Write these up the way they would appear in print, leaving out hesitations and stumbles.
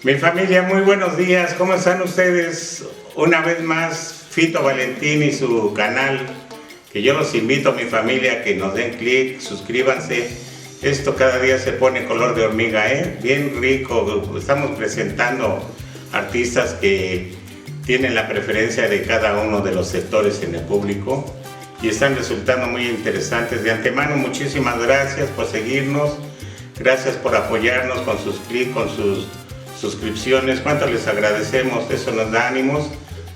Mi familia, muy buenos días, ¿cómo están ustedes? Una vez más, Fito Valentín y su canal, que yo los invito, mi familia, que nos den clic, suscríbanse. Esto cada día se pone color de hormiga, bien rico. Estamos presentando artistas que tienen la preferencia de cada uno de los sectores en el público y están resultando muy interesantes. De antemano, muchísimas gracias por seguirnos, gracias por apoyarnos con sus clics, con sus suscripciones. Cuánto les agradecemos, eso nos da ánimos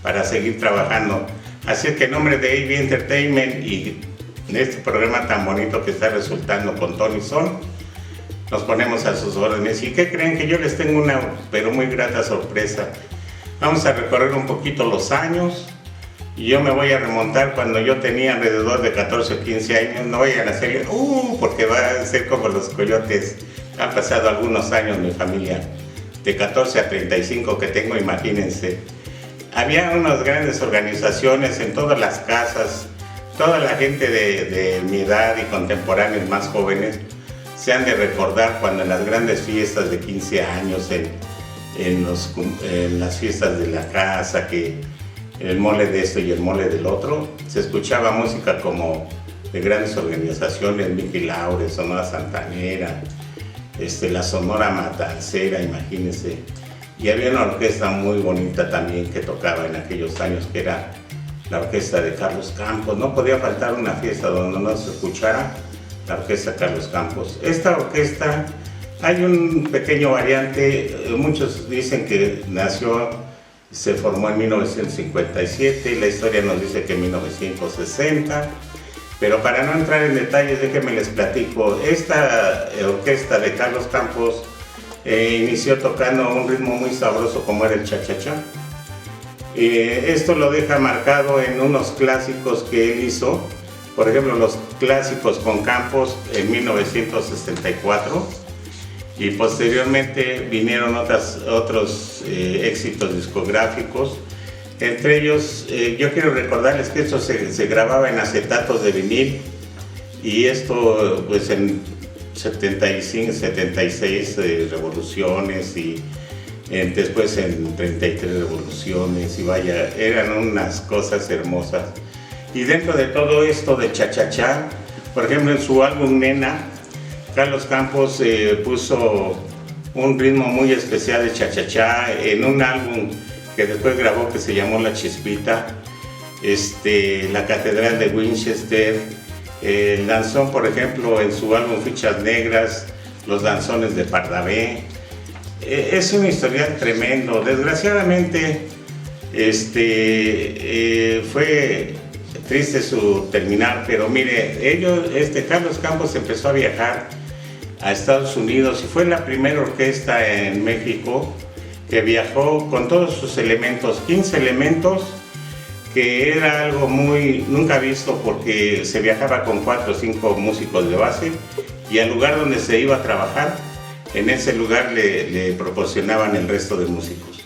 para seguir trabajando. Así es que en nombre de AV Entertainment y en este programa tan bonito que está resultando con Tony Son, nos ponemos a sus órdenes. ¿Y qué creen? Que yo les tengo una pero muy grata sorpresa. Vamos a recorrer un poquito los años y yo me voy a remontar cuando yo tenía alrededor de 14 o 15 años. No vayan a hacer porque va a ser como los coyotes. Han pasado algunos años, mi familia, de 14 a 35 que tengo, imagínense. Había unas grandes organizaciones en todas las casas. Toda la gente de mi edad y contemporáneos más jóvenes se han de recordar cuando en las grandes fiestas de 15 años, en las fiestas de la casa, que el mole de esto y el mole del otro, se escuchaba música como de grandes organizaciones, Mickey Laure, Sonora Santanera, la Sonora Matancera, imagínense. Y había una orquesta muy bonita también que tocaba en aquellos años, que era la orquesta de Carlos Campos. No podía faltar una fiesta donde no se escuchara la orquesta Carlos Campos. Esta orquesta, hay un pequeño variante, muchos dicen que se formó en 1957 y la historia nos dice que en 1960, pero para no entrar en detalles, déjenme les platico. Esta orquesta de Carlos Campos inició tocando un ritmo muy sabroso como era el cha-cha-cha. Esto lo deja marcado en unos clásicos que él hizo, por ejemplo los clásicos con Campos en 1964, y posteriormente vinieron otros éxitos discográficos. Entre ellos, yo quiero recordarles que esto se grababa en acetatos de vinil, y esto pues en 75, 76 revoluciones y después en 33 revoluciones, y vaya, eran unas cosas hermosas. Y dentro de todo esto de cha-cha-cha, por ejemplo en su álbum Nena, Carlos Campos puso un ritmo muy especial de cha-cha-cha en un álbum que después grabó que se llamó La Chispita, La Catedral de Winchester, el danzón, por ejemplo, en su álbum Fichas Negras, los danzones de Pardavé. Es un historial tremendo. Desgraciadamente fue triste su terminar, pero mire, Carlos Campos empezó a viajar a Estados Unidos y fue la primera orquesta en México que viajó con todos sus elementos, 15 elementos, que era algo muy nunca visto, porque se viajaba con 4 o 5 músicos de base, y al lugar donde se iba a trabajar, en ese lugar le proporcionaban el resto de músicos.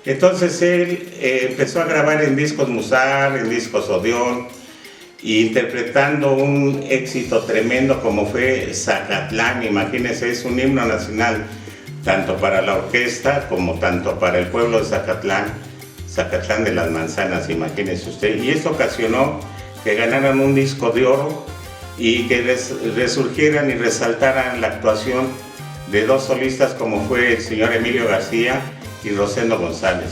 Entonces él empezó a grabar en discos Musar, en discos Odeón, interpretando un éxito tremendo como fue Zacatlán. Imagínense, es un himno nacional tanto para la orquesta como tanto para el pueblo de Zacatlán, Zacatlán de las Manzanas, imagínense usted. Y esto ocasionó que ganaran un disco de oro y que resurgieran y resaltaran la actuación de dos solistas como fue el señor Emilio García y Rosendo González.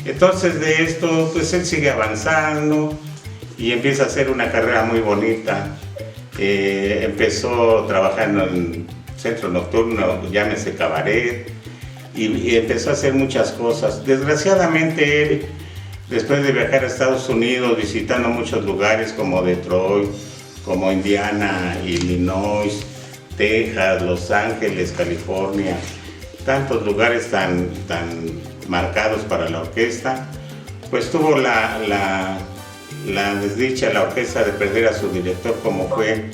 Entonces de esto pues él sigue avanzando y empieza a hacer una carrera muy bonita. Empezó trabajando en centro nocturno, llámese Cabaret, y empezó a hacer muchas cosas. Desgraciadamente él, después de viajar a Estados Unidos, visitando muchos lugares como Detroit, como Indiana, Illinois, Texas, Los Ángeles, California, tantos lugares tan marcados para la orquesta, pues tuvo la desdicha la orquesta de perder a su director, como fue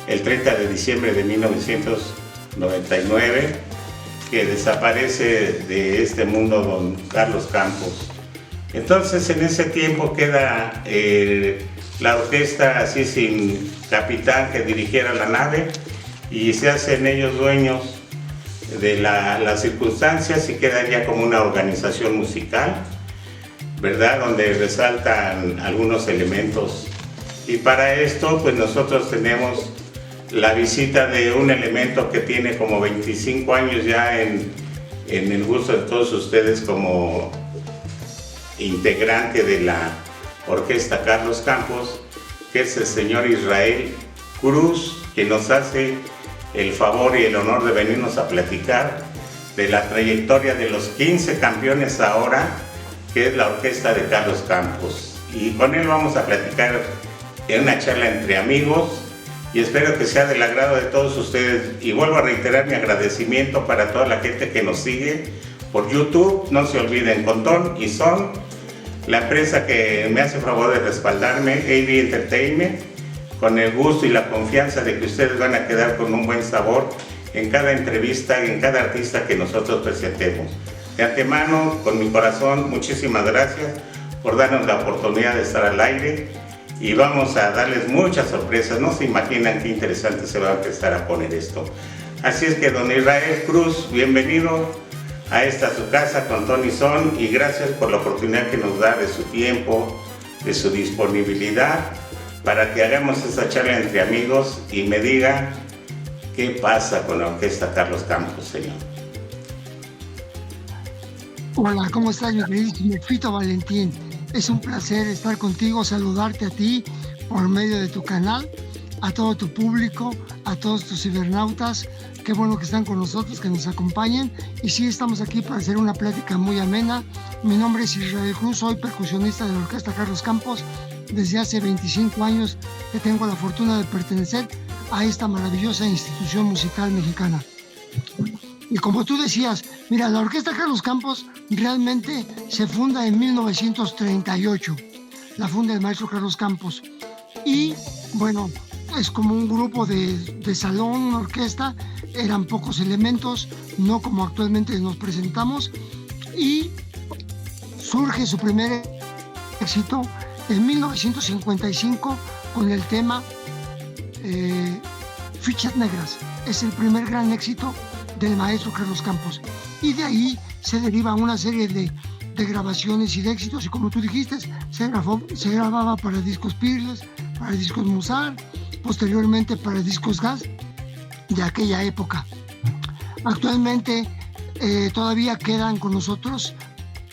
el 30 de diciembre de 1999, que desaparece de este mundo don Carlos Campos. Entonces en ese tiempo queda la orquesta así sin capitán que dirigiera la nave, y se hacen ellos dueños de las circunstancias y queda ya como una organización musical, ¿verdad? Donde resaltan algunos elementos. Y para esto, pues nosotros tenemos la visita de un elemento que tiene como 25 años ya en el gusto de todos ustedes como integrante de la Orquesta Carlos Campos, que es el señor Israel Cruz, que nos hace el favor y el honor de venirnos a platicar de la trayectoria de los 15 campeones ahora, que es la Orquesta de Carlos Campos. Y con él vamos a platicar en una charla entre amigos y espero que sea del agrado de todos ustedes. Y vuelvo a reiterar mi agradecimiento para toda la gente que nos sigue por YouTube. No se olviden, con Ton y Son, la empresa que me hace favor de respaldarme, AV Entertainment, con el gusto y la confianza de que ustedes van a quedar con un buen sabor en cada entrevista y en cada artista que nosotros presentemos. De antemano, con mi corazón, muchísimas gracias por darnos la oportunidad de estar al aire y vamos a darles muchas sorpresas. No se imaginan qué interesante se va a empezar a poner esto. Así es que don Israel Cruz, bienvenido a esta su casa con Ton y Son y gracias por la oportunidad que nos da de su tiempo, de su disponibilidad para que hagamos esta charla entre amigos y me diga qué pasa con la Orquesta Carlos Campos, señor. Hola, ¿cómo estás, mi queridísimo Fito Valentín? Es un placer estar contigo, saludarte a ti por medio de tu canal, a todo tu público, a todos tus cibernautas. Qué bueno que están con nosotros, que nos acompañen. Y sí, estamos aquí para hacer una plática muy amena. Mi nombre es Israel Cruz, soy percusionista de la Orquesta Carlos Campos. Desde hace 25 años que tengo la fortuna de pertenecer a esta maravillosa institución musical mexicana. Y como tú decías, mira, la Orquesta Carlos Campos realmente se funda en 1938. La funda el maestro Carlos Campos. Y bueno, es como un grupo de salón, una orquesta. Eran pocos elementos, no como actualmente nos presentamos. Y surge su primer éxito en 1955 con el tema Fichas Negras. Es el primer gran éxito del maestro Carlos Campos. Y de ahí se deriva una serie de grabaciones y de éxitos. Y como tú dijiste, se grababa para discos Peerless, para discos Musar, posteriormente para discos Gas de aquella época. Actualmente todavía quedan con nosotros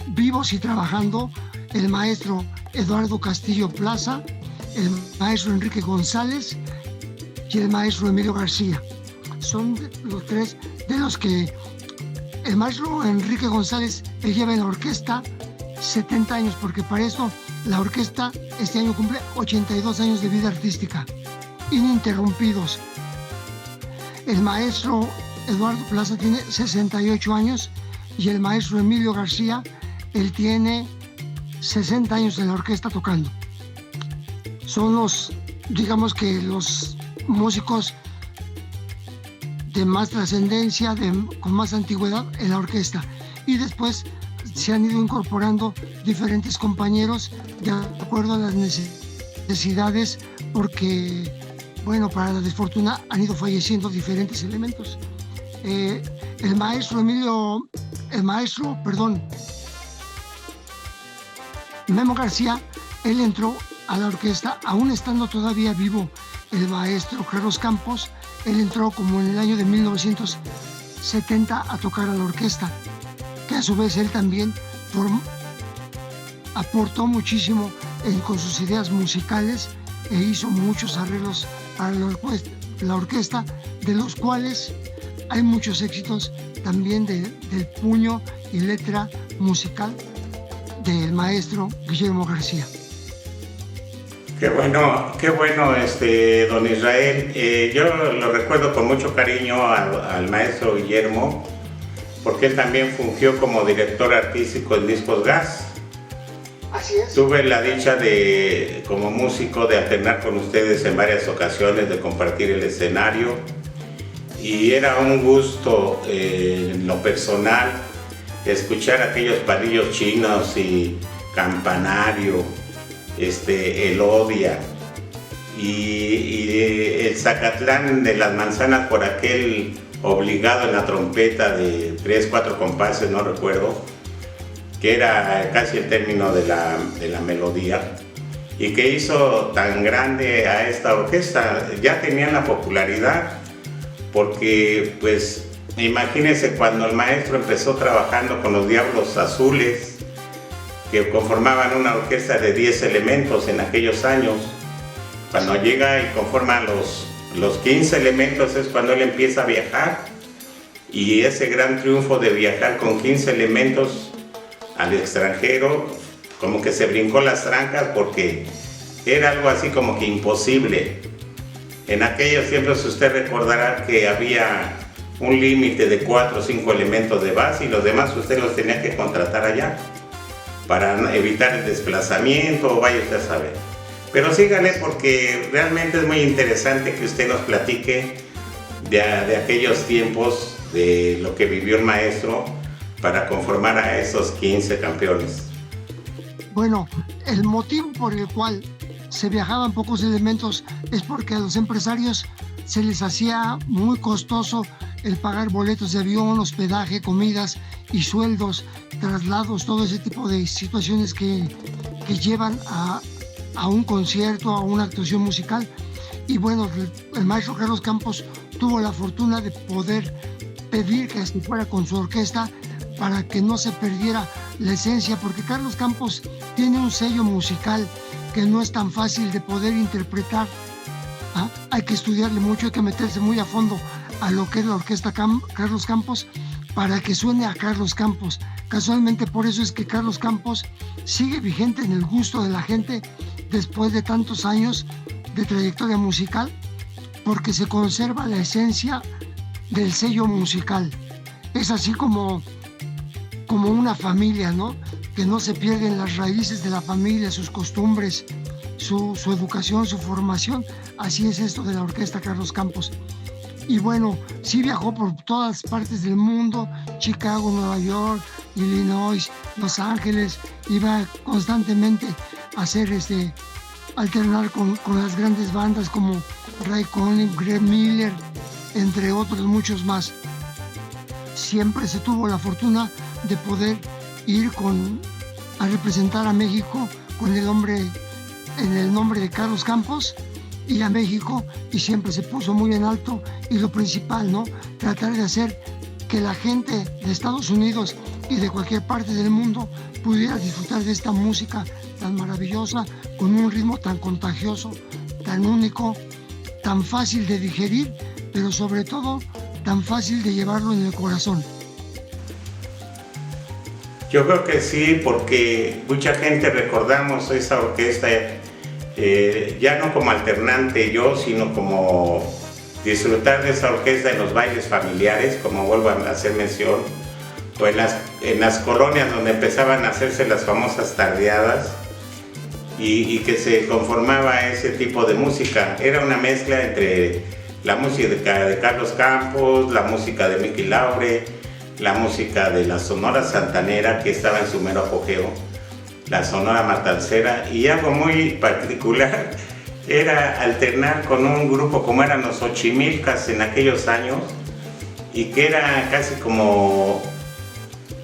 vivos y trabajando el maestro Eduardo Castillo Plaza, el maestro Enrique González y el maestro Emilio García. Son los tres de los que el maestro Enrique González lleva en la orquesta 70 años, porque para eso la orquesta este año cumple 82 años de vida artística, ininterrumpidos. El maestro Eduardo Plaza tiene 68 años y el maestro Emilio García, él tiene 60 años en la orquesta tocando. Son los, digamos que los músicos de más trascendencia, con más antigüedad en la orquesta. Y después se han ido incorporando diferentes compañeros de acuerdo a las necesidades, porque, bueno, para la desfortuna han ido falleciendo diferentes elementos. El maestro Memo García, él entró a la orquesta, aún estando todavía vivo el maestro Carlos Campos. Él entró como en el año de 1970 a tocar a la orquesta, que a su vez él también aportó muchísimo con sus ideas musicales e hizo muchos arreglos para la orquesta, de los cuales hay muchos éxitos también del puño y letra musical del maestro Guillermo García. Qué bueno, don Israel. Yo lo recuerdo con mucho cariño al maestro Guillermo, porque él también fungió como director artístico en Discos Gas. Así es. Tuve la dicha de, como músico, de alternar con ustedes en varias ocasiones, de compartir el escenario. Y era un gusto, en lo personal, escuchar aquellos palillos chinos y campanario, Elodia y el Zacatlán de las manzanas por aquel obligado en la trompeta de 3, 4 compases, no recuerdo, que era casi el término de la melodía, y que hizo tan grande a esta orquesta. Ya tenían la popularidad, porque pues imagínense cuando el maestro empezó trabajando con los Diablos Azules, que conformaban una orquesta de 10 elementos en aquellos años. Cuando llega y conforma los 15 elementos es cuando él empieza a viajar, y ese gran triunfo de viajar con 15 elementos al extranjero, como que se brincó las trancas, porque era algo así como que imposible. En aquellos tiempos usted recordará que había un límite de 4 o 5 elementos de base, y los demás usted los tenía que contratar allá para evitar el desplazamiento, o vaya usted a saber. Pero sígale, porque realmente es muy interesante que usted nos platique de aquellos tiempos, de lo que vivió el maestro para conformar a esos 15 campeones. Bueno, el motivo por el cual se viajaban pocos elementos es porque a los empresarios se les hacía muy costoso el pagar boletos de avión, hospedaje, comidas y sueldos, traslados, todo ese tipo de situaciones que llevan a un concierto, a una actuación musical. Y bueno, el maestro Carlos Campos tuvo la fortuna de poder pedir que se fuera con su orquesta para que no se perdiera la esencia, porque Carlos Campos tiene un sello musical que no es tan fácil de poder interpretar. Hay que estudiarle mucho, hay que meterse muy a fondo a lo que es la orquesta Carlos Campos para que suene a Carlos Campos. Casualmente por eso es que Carlos Campos sigue vigente en el gusto de la gente después de tantos años de trayectoria musical, porque se conserva la esencia del sello musical. Es así como una familia, ¿no? Que no se pierden las raíces de la familia, sus costumbres, su educación, su formación. Así es esto de la orquesta Carlos Campos. Y bueno, sí viajó por todas partes del mundo: Chicago, Nueva York, Illinois, Los Ángeles. Iba constantemente a hacer alternar con las grandes bandas como Ray Conniff, Greg Miller, entre otros muchos más. Siempre se tuvo la fortuna de poder ir a representar a México en el nombre de Carlos Campos, ir a México, y siempre se puso muy en alto, y lo principal, ¿no? Tratar de hacer que la gente de Estados Unidos y de cualquier parte del mundo pudiera disfrutar de esta música tan maravillosa, con un ritmo tan contagioso, tan único, tan fácil de digerir, pero sobre todo tan fácil de llevarlo en el corazón. Yo creo que sí, porque mucha gente recordamos esa orquesta ya no como alternante sino como disfrutar de esa orquesta en los bailes familiares, como vuelvo a hacer mención, o en las colonias donde empezaban a hacerse las famosas tardeadas, y que se conformaba ese tipo de música. Era una mezcla entre la música de Carlos Campos, la música de Mickey Laure, la música de la Sonora Santanera, que estaba en su mero apogeo, la Sonora Matancera, y algo muy particular era alternar con un grupo como eran los Ochimilcas en aquellos años, y que era casi como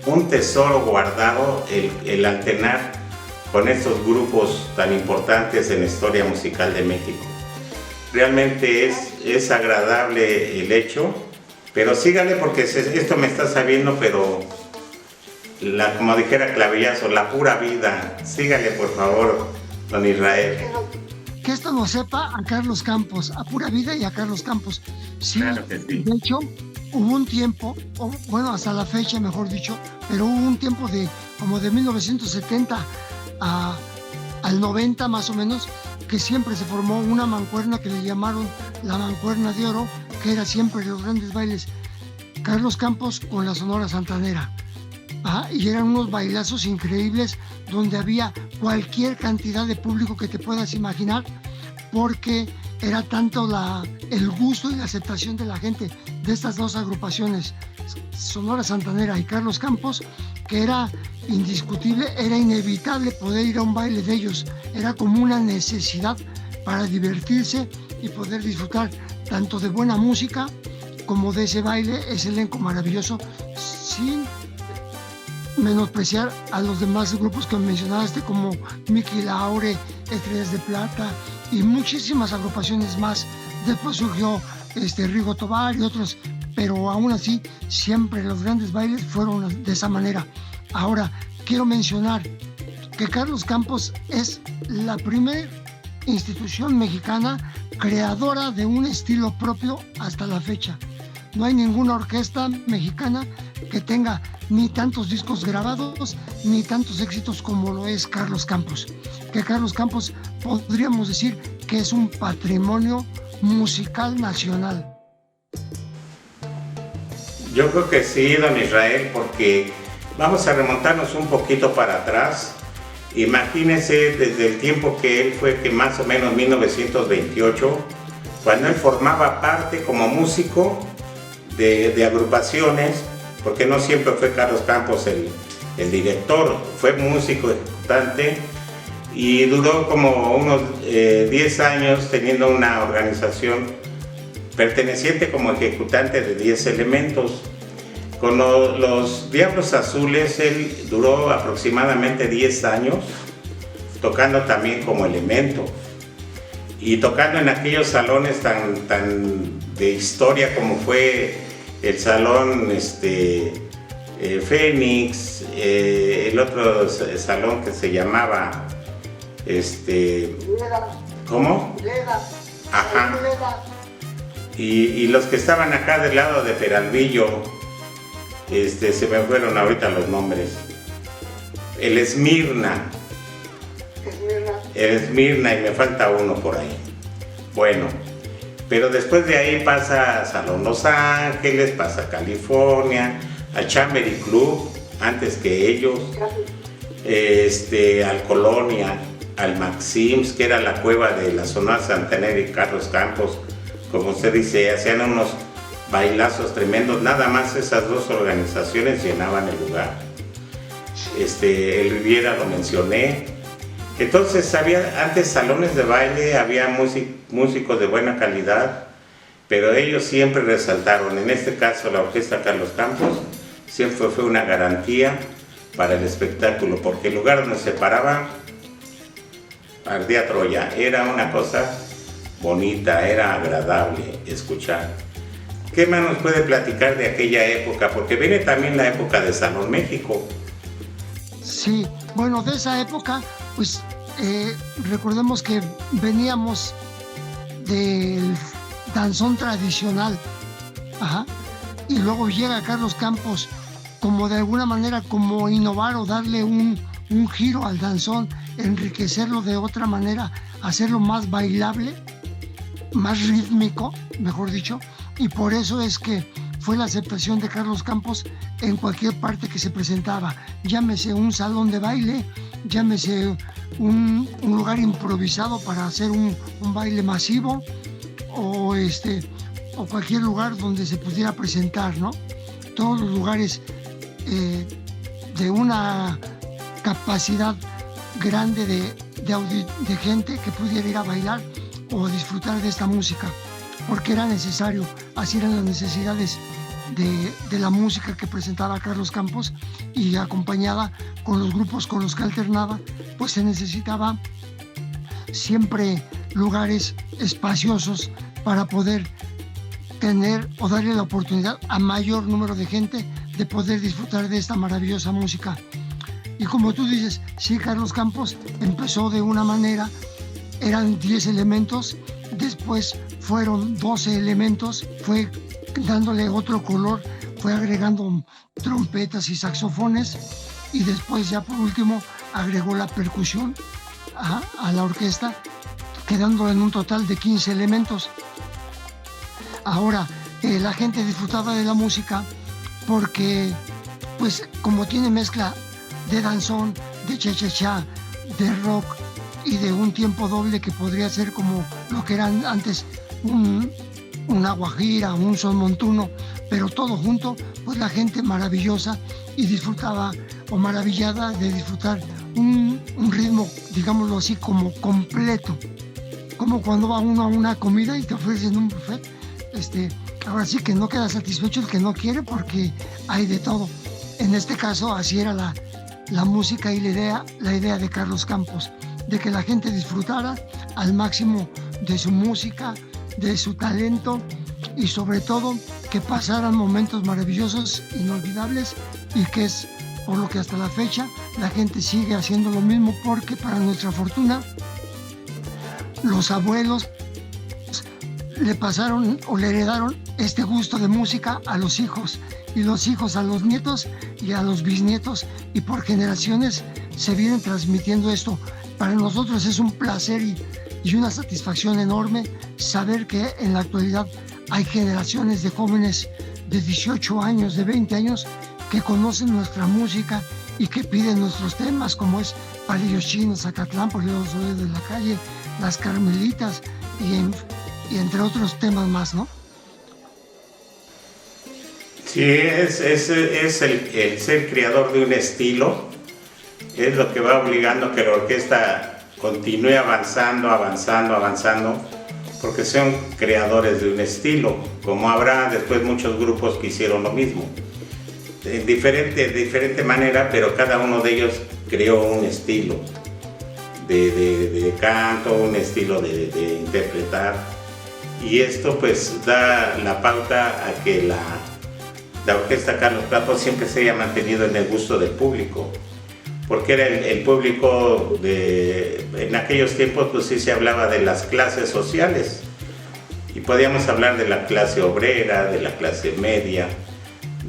un tesoro guardado el alternar con estos grupos tan importantes en la historia musical de México. Realmente es agradable el hecho, pero sígale, porque esto me está sabiendo, pero como dijera Clavillazo, la pura vida. Sígale, por favor, don Israel. Que esto lo sepa a Carlos Campos, a pura vida y a Carlos Campos. Sí, claro que sí. De hecho, hubo un tiempo, bueno, hasta la fecha mejor dicho, pero hubo un tiempo como de 1970 al 90 más o menos, que siempre se formó una mancuerna que le llamaron la Mancuerna de Oro, que era siempre los grandes bailes Carlos Campos con la Sonora Santanera. Y eran unos bailazos increíbles donde había cualquier cantidad de público que te puedas imaginar, porque era tanto el gusto y la aceptación de la gente de estas dos agrupaciones, Sonora Santanera y Carlos Campos, que era indiscutible, era inevitable poder ir a un baile de ellos. Era como una necesidad para divertirse y poder disfrutar tanto de buena música como de ese baile, ese elenco maravilloso, sin menospreciar a los demás grupos que mencionaste, como Mickey Laure, Estrellas de Plata y muchísimas agrupaciones más. Después surgió Rigo Tobar y otros, pero aún así siempre los grandes bailes fueron de esa manera. Ahora, quiero mencionar que Carlos Campos es la primera institución mexicana creadora de un estilo propio hasta la fecha. No hay ninguna orquesta mexicana que tenga ni tantos discos grabados ni tantos éxitos como lo es Carlos Campos. Que Carlos Campos podríamos decir que es un patrimonio musical nacional. Yo creo que sí, don Israel, porque vamos a remontarnos un poquito para atrás. Imagínense desde el tiempo que él fue, que más o menos 1928, cuando él formaba parte como músico de agrupaciones, porque no siempre fue Carlos Campos el director, fue músico ejecutante y duró como unos 10 años teniendo una organización perteneciente como ejecutante de 10 elementos. Con los Diablos Azules él duró aproximadamente 10 años tocando también como elemento y tocando en aquellos salones tan de historia como fue el salón Fénix, el otro salón que se llamaba ¿cómo? Ajá. Y los que estaban acá del lado de Peralvillo, se me fueron ahorita los nombres. El Esmirna, y me falta uno por ahí. Bueno, pero después de ahí pasa a Salón Los Ángeles, pasa a California, al Chambery Club, antes que ellos, al Colonia, al Maxims, que era la cueva de la Sonora Santanera y Carlos Campos. Como usted dice, hacían unos bailazos tremendos, nada más esas dos organizaciones llenaban el lugar. El Riviera lo mencioné. Entonces había antes salones de baile, había músicos de buena calidad, pero ellos siempre resaltaron, en este caso la Orquesta Carlos Campos, siempre fue una garantía para el espectáculo, porque el lugar donde se paraba, ardía Troya, era una cosa bonita, era agradable escuchar. ¿Qué más nos puede platicar de aquella época? Porque viene también la época de Salón México. Sí, bueno, de esa época, pues recordemos que veníamos del danzón tradicional, y luego llega Carlos Campos como de alguna manera como innovar o darle un giro al danzón, enriquecerlo de otra manera, hacerlo más bailable, más rítmico, mejor dicho, y por eso es que fue la aceptación de Carlos Campos en cualquier parte que se presentaba, llámese un salón de baile, llámese un lugar improvisado para hacer un baile masivo o cualquier lugar donde se pudiera presentar, ¿no? Todos los lugares de una capacidad grande de gente que pudiera ir a bailar o disfrutar de esta música, porque era necesario, así eran las necesidades de la música que presentaba Carlos Campos, y acompañada con los grupos con los que alternaba, pues se necesitaba siempre lugares espaciosos para poder tener o darle la oportunidad a mayor número de gente de poder disfrutar de esta maravillosa música. Y como tú dices, sí, Carlos Campos empezó de una manera, eran 10 elementos, después fueron 12 elementos, fue dándole otro color, fue agregando trompetas y saxofones, y después ya por último agregó la percusión a la orquesta, quedando en un total de 15 elementos. Ahora, la gente disfrutaba de la música porque, pues, como tiene mezcla de danzón, de cha-cha-cha, de rock y de un tiempo doble que podría ser como lo que eran antes una guajira, un son montuno, pero todo junto, pues la gente maravillosa y disfrutaba o maravillada de disfrutar un ritmo, digámoslo así, como completo. como cuando va uno a una comida y te ofrecen un buffet. Ahora sí que no queda satisfecho el que no quiere porque hay de todo. En este caso así era la música y la idea de Carlos Campos, de que la gente disfrutara al máximo de su música, de su talento y sobre todo que pasaran momentos maravillosos, inolvidables, y que es por lo que hasta la fecha la gente sigue haciendo lo mismo, porque para nuestra fortuna los abuelos le pasaron o le heredaron este gusto de música a los hijos, y los hijos a los nietos y a los bisnietos, y por generaciones se vienen transmitiendo esto. Para nosotros es un placer y una satisfacción enorme saber que en la actualidad hay generaciones de jóvenes de 18 años, de 20 años, que conocen nuestra música y que piden nuestros temas, como es Palillos Chinos, Zacatlán, por los Soles de la Calle, Las Carmelitas y entre otros temas más, ¿no? Sí, es el ser creador de un estilo, es lo que va obligando que la orquesta continúe avanzando, porque son creadores de un estilo, como habrá después muchos grupos que hicieron lo mismo, de diferente manera, pero cada uno de ellos creó un estilo de canto, un estilo de interpretar, y esto pues da la pauta a que la orquesta Carlos Campos siempre se haya mantenido en el gusto del público, porque era el público en aquellos tiempos pues sí se hablaba de las clases sociales, y podíamos hablar de la clase obrera, de la clase media,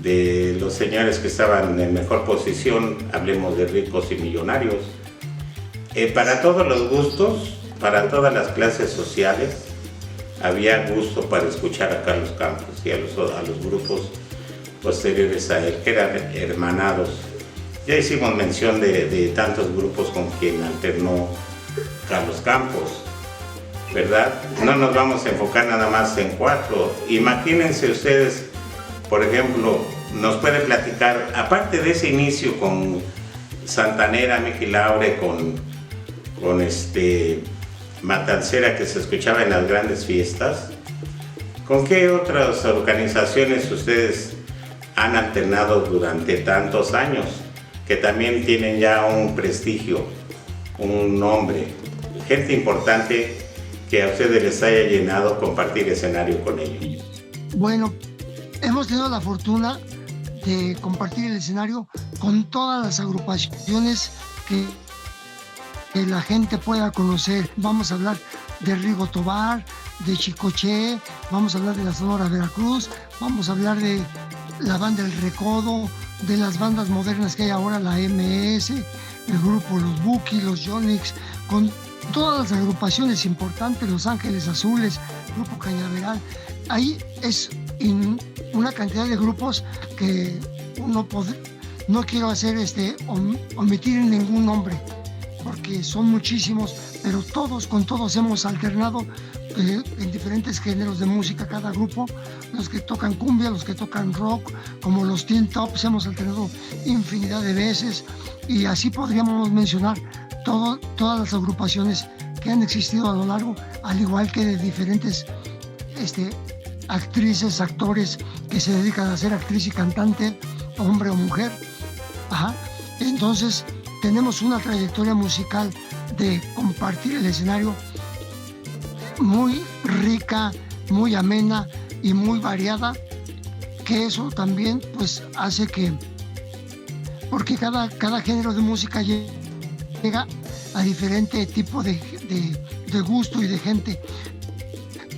de los señores que estaban en mejor posición, hablemos de ricos y millonarios. Para todos los gustos, para todas las clases sociales, había gusto para escuchar a Carlos Campos y a los grupos posteriores a él, que eran hermanados. Ya hicimos mención de tantos grupos con quien alternó Carlos Campos, ¿verdad? No nos vamos a enfocar nada más en 4. Imagínense ustedes, por ejemplo, nos puede platicar, aparte de ese inicio con Santanera, Miki Laure, con Matancera, que se escuchaba en las grandes fiestas, ¿con qué otras organizaciones ustedes han alternado durante tantos años, que también tienen ya un prestigio, un nombre, gente importante que a ustedes les haya llenado compartir escenario con ellos? Bueno, hemos tenido la fortuna de compartir el escenario con todas las agrupaciones que la gente pueda conocer. Vamos a hablar de Rigo Tobar, de Chicoche, vamos a hablar de la Sonora Veracruz, vamos a hablar de la banda El Recodo, de las bandas modernas que hay ahora, la MS, el grupo Los Buki, los Yonix, con todas las agrupaciones importantes, Los Ángeles Azules, Grupo Cañaveral. Ahí es una cantidad de grupos que no quiero hacer omitir ningún nombre, porque son muchísimos, pero con todos hemos alternado en diferentes géneros de música, cada grupo, los que tocan cumbia, los que tocan rock, como los Teen Tops, hemos alternado infinidad de veces, y así podríamos mencionar todas las agrupaciones que han existido a lo largo, al igual que de diferentes actrices, actores que se dedican a ser actriz y cantante, hombre o mujer. Entonces tenemos una trayectoria musical de compartir el escenario muy rica, muy amena y muy variada, que eso también pues hace que, porque cada género de música llega a diferente tipo de gusto y de gente.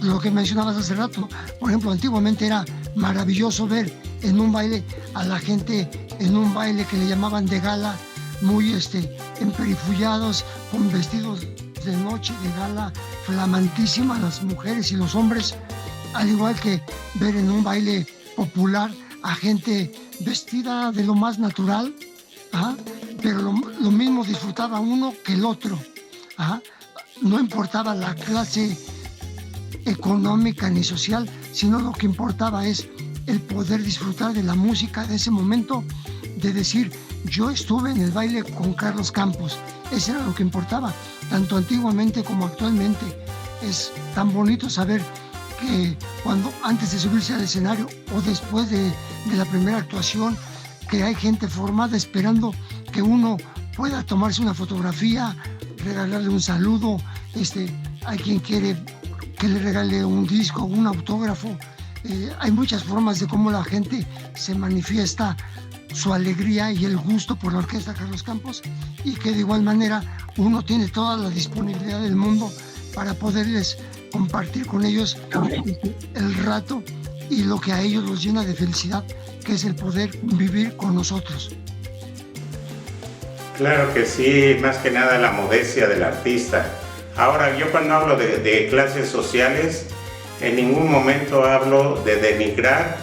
Lo que mencionabas hace rato, por ejemplo, antiguamente era maravilloso ver en un baile a la gente en un baile que le llamaban de gala, muy emperifullados, con vestidos de noche de gala, flamantísimas las mujeres y los hombres, al igual que ver en un baile popular a gente vestida de lo más natural, pero lo mismo disfrutaba uno que el otro. No importaba la clase económica ni social, sino lo que importaba es el poder disfrutar de la música de ese momento, de decir, yo estuve en el baile con Carlos Campos. Eso era lo que importaba, tanto antiguamente como actualmente. es tan bonito saber que cuando antes de subirse al escenario o después de la primera actuación, que hay gente formada esperando que uno pueda tomarse una fotografía, regalarle un saludo, hay quien quiere que le regale un disco, un autógrafo. Hay muchas formas de cómo la gente se manifiesta su alegría y el gusto por la Orquesta Carlos Campos, y que de igual manera uno tiene toda la disponibilidad del mundo para poderles compartir con ellos el rato y lo que a ellos los llena de felicidad, que es el poder vivir con nosotros. Claro que sí, más que nada la modestia del artista. Ahora, yo cuando hablo de clases sociales, en ningún momento hablo de denigrar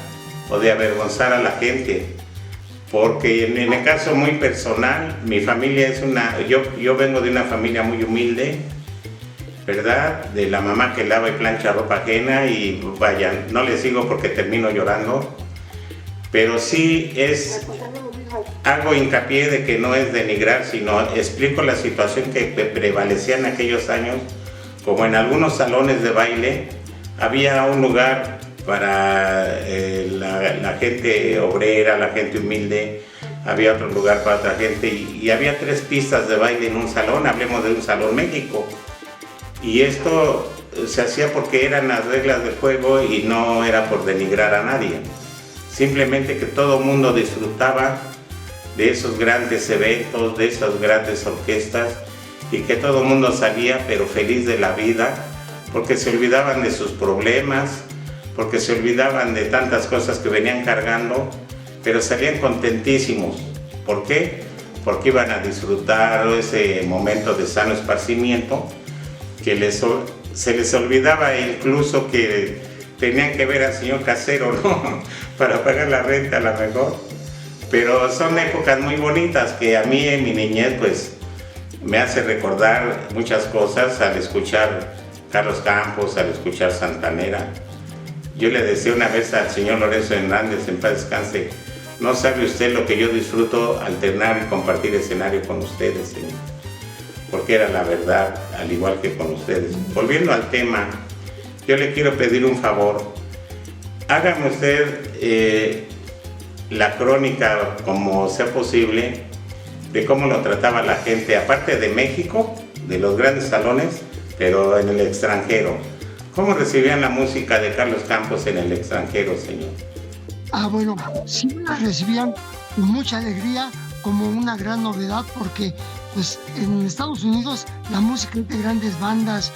o de avergonzar a la gente, porque en el caso muy personal, mi familia es yo vengo de una familia muy humilde, ¿verdad? De la mamá que lava y plancha ropa ajena, y vaya, no les digo porque termino llorando, pero sí hago hincapié de que no es denigrar, sino explico la situación que prevalecía en aquellos años. Como en algunos salones de baile había un lugar para la gente obrera, la gente humilde, había otro lugar para otra gente, y había 3 pistas de baile en un salón, hablemos de un Salón México. Y esto se hacía porque eran las reglas del juego y no era por denigrar a nadie. Simplemente que todo el mundo disfrutaba de esos grandes eventos, de esas grandes orquestas, y que todo el mundo salía pero feliz de la vida, porque se olvidaban de sus problemas, porque se olvidaban de tantas cosas que venían cargando, pero salían contentísimos. ¿Por qué? Porque iban a disfrutar ese momento de sano esparcimiento, que se les olvidaba incluso que tenían que ver al señor casero, ¿no? Para pagar la renta a lo mejor. Pero son épocas muy bonitas que a mí en mi niñez pues me hace recordar muchas cosas al escuchar Carlos Campos, al escuchar Santanera. Yo le decía una vez al señor Lorenzo Hernández, en paz descanse, no sabe usted lo que yo disfruto alternar y compartir escenario con ustedes, señor, porque era la verdad, al igual que con ustedes. Volviendo al tema, yo le quiero pedir un favor. Hágame usted la crónica, como sea posible, de cómo lo trataba la gente, aparte de México, de los grandes salones, pero en el extranjero. ¿Cómo recibían la música de Carlos Campos en el extranjero, señor? Bueno, sí la recibían con mucha alegría, como una gran novedad, porque pues en Estados Unidos la música es de grandes bandas,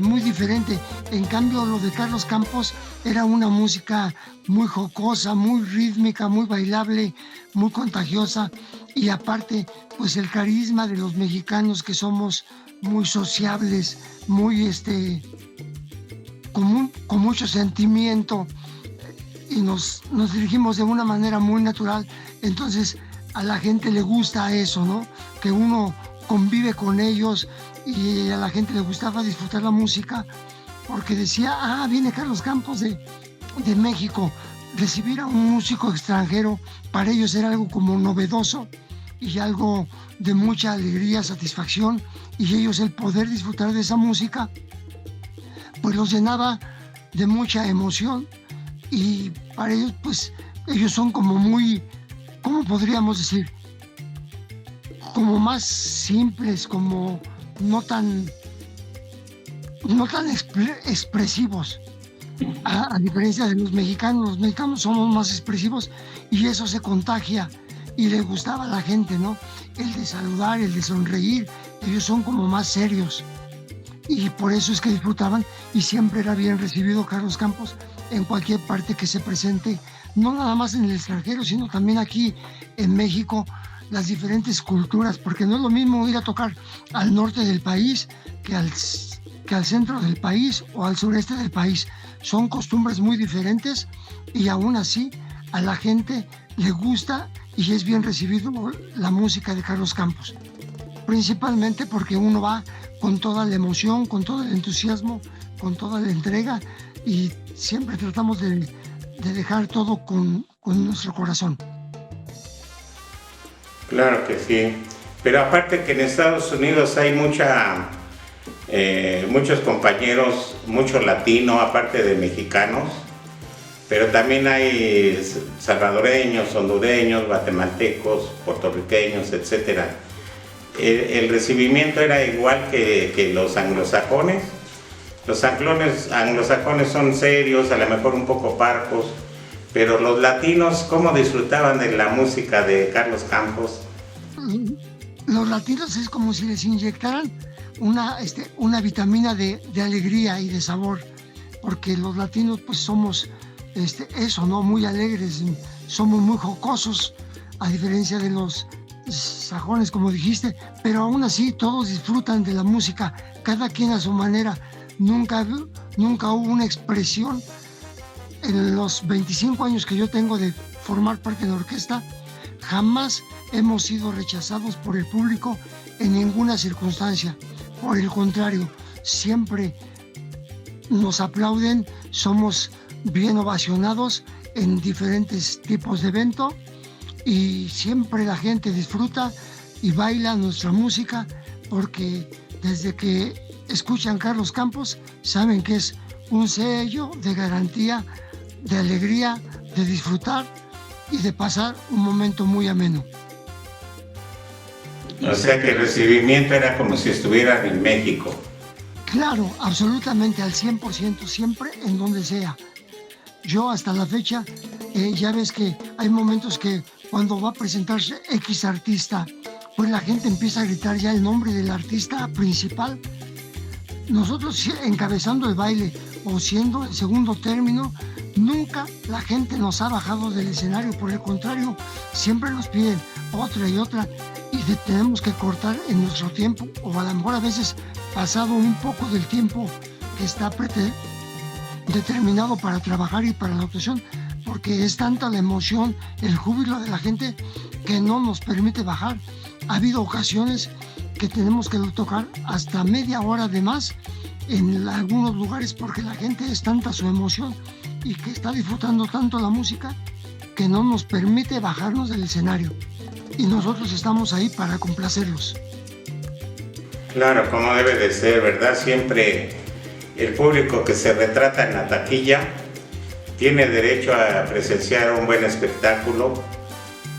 muy diferente. En cambio, lo de Carlos Campos era una música muy jocosa, muy rítmica, muy bailable, muy contagiosa, y aparte, pues el carisma de los mexicanos, que somos muy sociables, muy con mucho sentimiento, y nos dirigimos de una manera muy natural. Entonces a la gente le gusta eso, ¿no? Que uno convive con ellos, y a la gente le gustaba disfrutar la música, porque decía, viene Carlos Campos de México. Recibir a un músico extranjero para ellos era algo como novedoso y algo de mucha alegría, satisfacción, y ellos el poder disfrutar de esa música pues los llenaba de mucha emoción. Y para ellos, pues ellos son como muy, ¿cómo podríamos decir? Como más simples, como no tan expresivos. A diferencia de los mexicanos somos más expresivos, y eso se contagia y le gustaba a la gente, ¿no? El de saludar, el de sonreír. Ellos son como más serios, y por eso es que disfrutaban, y siempre era bien recibido Carlos Campos en cualquier parte que se presente, no nada más en el extranjero, sino también aquí en México, las diferentes culturas, porque no es lo mismo ir a tocar al norte del país que al centro del país o al sureste del país. Son costumbres muy diferentes, y aún así a la gente le gusta y es bien recibido la música de Carlos Campos, principalmente porque uno va con toda la emoción, con todo el entusiasmo, con toda la entrega, y siempre tratamos de dejar todo con nuestro corazón. Claro que sí, pero aparte que en Estados Unidos hay mucha muchos compañeros, mucho latino, aparte de mexicanos, pero también hay salvadoreños, hondureños, guatemaltecos, puertorriqueños, etc. El recibimiento era igual que los anglosajones. Los anglosajones son serios, a lo mejor un poco parcos, pero los latinos, ¿cómo disfrutaban de la música de Carlos Campos? Los latinos es como si les inyectaran una vitamina de alegría y de sabor, porque los latinos pues somos eso, ¿no? Muy alegres, somos muy jocosos, a diferencia de los sajones, como dijiste, pero aún así todos disfrutan de la música, cada quien a su manera. Nunca hubo una expresión en los 25 años que yo tengo de formar parte de la orquesta, jamás hemos sido rechazados por el público en ninguna circunstancia. Por el contrario, siempre nos aplauden, somos bien ovacionados en diferentes tipos de evento y siempre la gente disfruta y baila nuestra música porque desde que escuchan Carlos Campos saben que es un sello de garantía, de alegría, de disfrutar y de pasar un momento muy ameno. O sea que el recibimiento era como si estuvieran en México. Claro, absolutamente, al 100%, siempre en donde sea. Yo hasta la fecha, ya ves que hay momentos que cuando va a presentarse X artista, pues la gente empieza a gritar ya el nombre del artista principal. Nosotros encabezando el baile o siendo el segundo término, nunca la gente nos ha bajado del escenario, por el contrario, siempre nos piden otra y otra y tenemos que cortar en nuestro tiempo o a lo mejor a veces pasado un poco del tiempo que está determinado para trabajar y para la actuación, porque es tanta la emoción, el júbilo de la gente que no nos permite bajar. Ha habido ocasiones que tenemos que tocar hasta media hora de más en algunos lugares porque la gente es tanta su emoción y que está disfrutando tanto la música que no nos permite bajarnos del escenario y nosotros estamos ahí para complacerlos. Claro, como debe de ser, ¿verdad? Siempre el público que se retrata en la taquilla tiene derecho a presenciar un buen espectáculo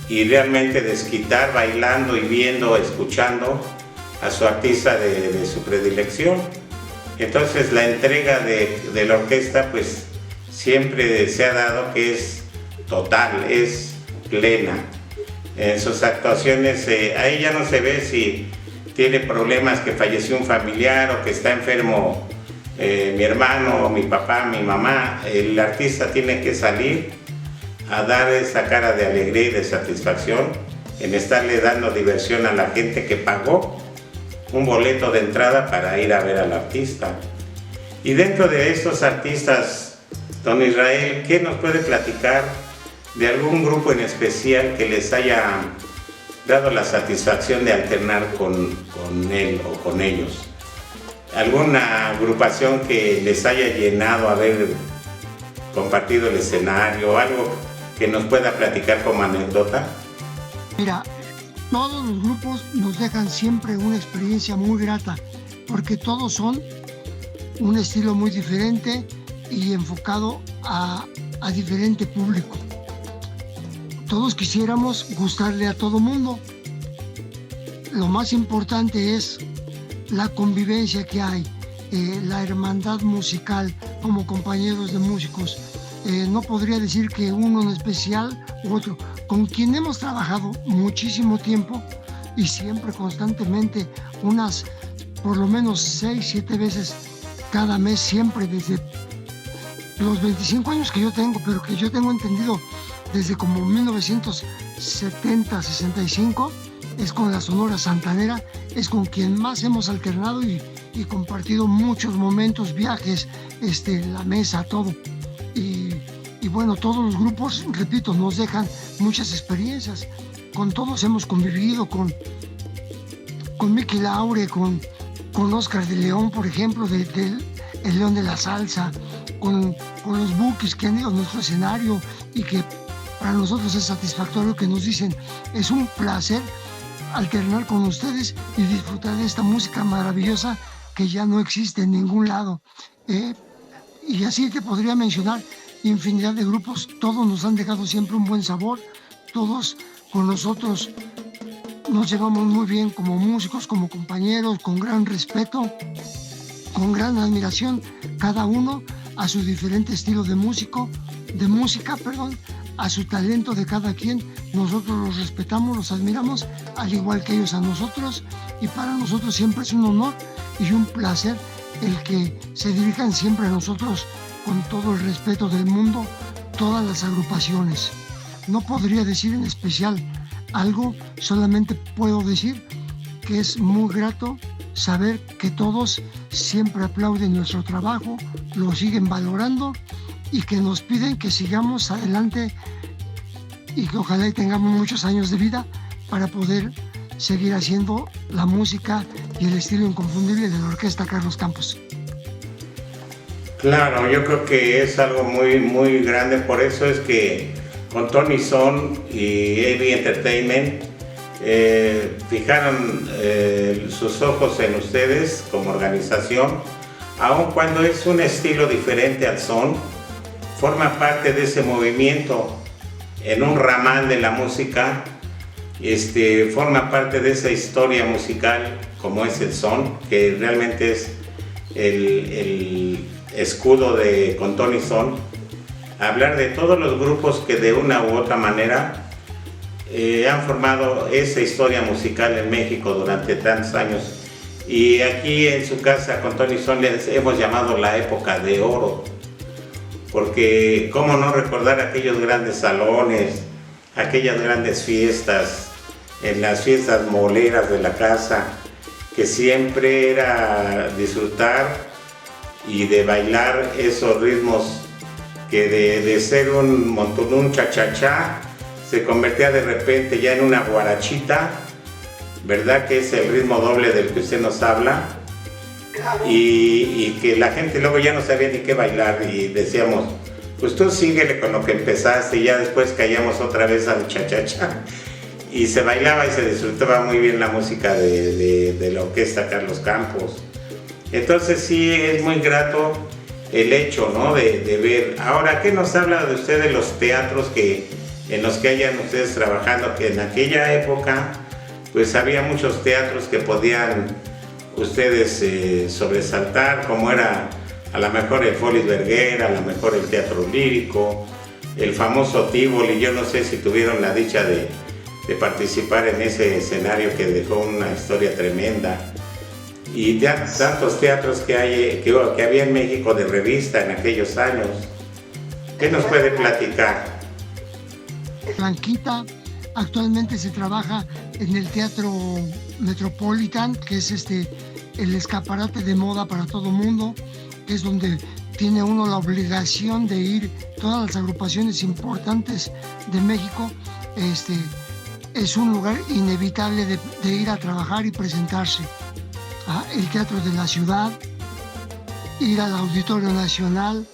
y realmente desquitar bailando y viendo, escuchando a su artista de su predilección. Entonces la entrega de la orquesta pues siempre se ha dado que es total, es plena. En sus actuaciones ahí ya no se ve si tiene problemas, que falleció un familiar o que está enfermo mi hermano, mi papá, mi mamá. El artista tiene que salir a dar esa cara de alegría y de satisfacción en estarle dando diversión a la gente que pagó un boleto de entrada para ir a ver al artista. Y dentro de estos artistas, don Israel, ¿qué nos puede platicar de algún grupo en especial que les haya dado la satisfacción de alternar con él o con ellos? ¿Alguna agrupación que les haya llenado haber compartido el escenario, algo que nos pueda platicar como anécdota? Mira, todos los grupos nos dejan siempre una experiencia muy grata, porque todos son un estilo muy diferente y enfocado a diferente público. Todos quisiéramos gustarle a todo mundo. Lo más importante es la convivencia que hay, la hermandad musical como compañeros de músicos. No podría decir que uno en especial u otro. Con quien hemos trabajado muchísimo tiempo y siempre constantemente, unas por lo menos 6, 7 veces cada mes, siempre desde los 25 años que yo tengo, pero que yo tengo entendido desde como 1970, 65, es con la Sonora Santanera, es con quien más hemos alternado y compartido muchos momentos, viajes, la mesa, todo. Y bueno, todos los grupos, repito, nos dejan muchas experiencias. Con todos hemos convivido, con Mickey Laure, con Oscar de León, por ejemplo, el León de la Salsa, con los Bukis que han ido a nuestro escenario y que para nosotros es satisfactorio, que nos dicen, es un placer alternar con ustedes y disfrutar de esta música maravillosa que ya no existe en ningún lado. Y así te podría mencionar infinidad de grupos. Todos nos han dejado siempre un buen sabor. Todos con nosotros nos llevamos muy bien como músicos, como compañeros, con gran respeto, con gran admiración, cada uno a su diferente estilo de música, a su talento de cada quien. Nosotros los respetamos, los admiramos, al igual que ellos a nosotros, y para nosotros siempre es un honor y un placer el que se dirijan siempre a nosotros con todo el respeto del mundo, todas las agrupaciones. No podría decir en especial algo, solamente puedo decir que es muy grato saber que todos siempre aplauden nuestro trabajo, lo siguen valorando y que nos piden que sigamos adelante y que ojalá tengamos muchos años de vida para poder seguir haciendo la música y el estilo inconfundible de la Orquesta Carlos Campos. Claro, yo creo que es algo muy, muy grande, por eso es que con Tony Son y AB Entertainment fijaron sus ojos en ustedes como organización, aun cuando es un estilo diferente al son, forma parte de ese movimiento en un ramal de la música, forma parte de esa historia musical como es el son, que realmente es el escudo de con Tony Son. Hablar de todos los grupos que de una u otra manera han formado esa historia musical en México durante tantos años, y aquí en su casa con Tony Son les hemos llamado la época de oro, porque cómo no recordar aquellos grandes salones, aquellas grandes fiestas, en las fiestas moleras de la casa, que siempre era disfrutar y de bailar esos ritmos que de ser un montonún cha-cha-cha se convertía de repente ya en una guarachita, ¿verdad? Que es el ritmo doble del que usted nos habla, y que la gente luego ya no sabía ni qué bailar y decíamos, pues tú síguele con lo que empezaste, y ya después caíamos otra vez al cha-cha-cha y se bailaba y se disfrutaba muy bien la música de la Orquesta Carlos Campos. Entonces sí es muy grato el hecho, ¿no? de ver. Ahora, ¿qué nos habla de usted de los teatros en los que hayan ustedes trabajando? Que en aquella época pues había muchos teatros que podían ustedes sobresaltar, como era a lo mejor el Folies Bergera, a lo mejor el Teatro Lírico, el famoso Tívoli. Yo no sé si tuvieron la dicha de participar en ese escenario que dejó una historia tremenda. Y ya tantos teatros que había en México de revista en aquellos años. ¿Qué nos puede platicar? Blanquita, actualmente se trabaja en el Teatro Metropolitan, que es el escaparate de moda para todo mundo, que es donde tiene uno la obligación de ir todas las agrupaciones importantes de México. Es un lugar inevitable de ir a trabajar y presentarse. El Teatro de la Ciudad, ir al Auditorio Nacional.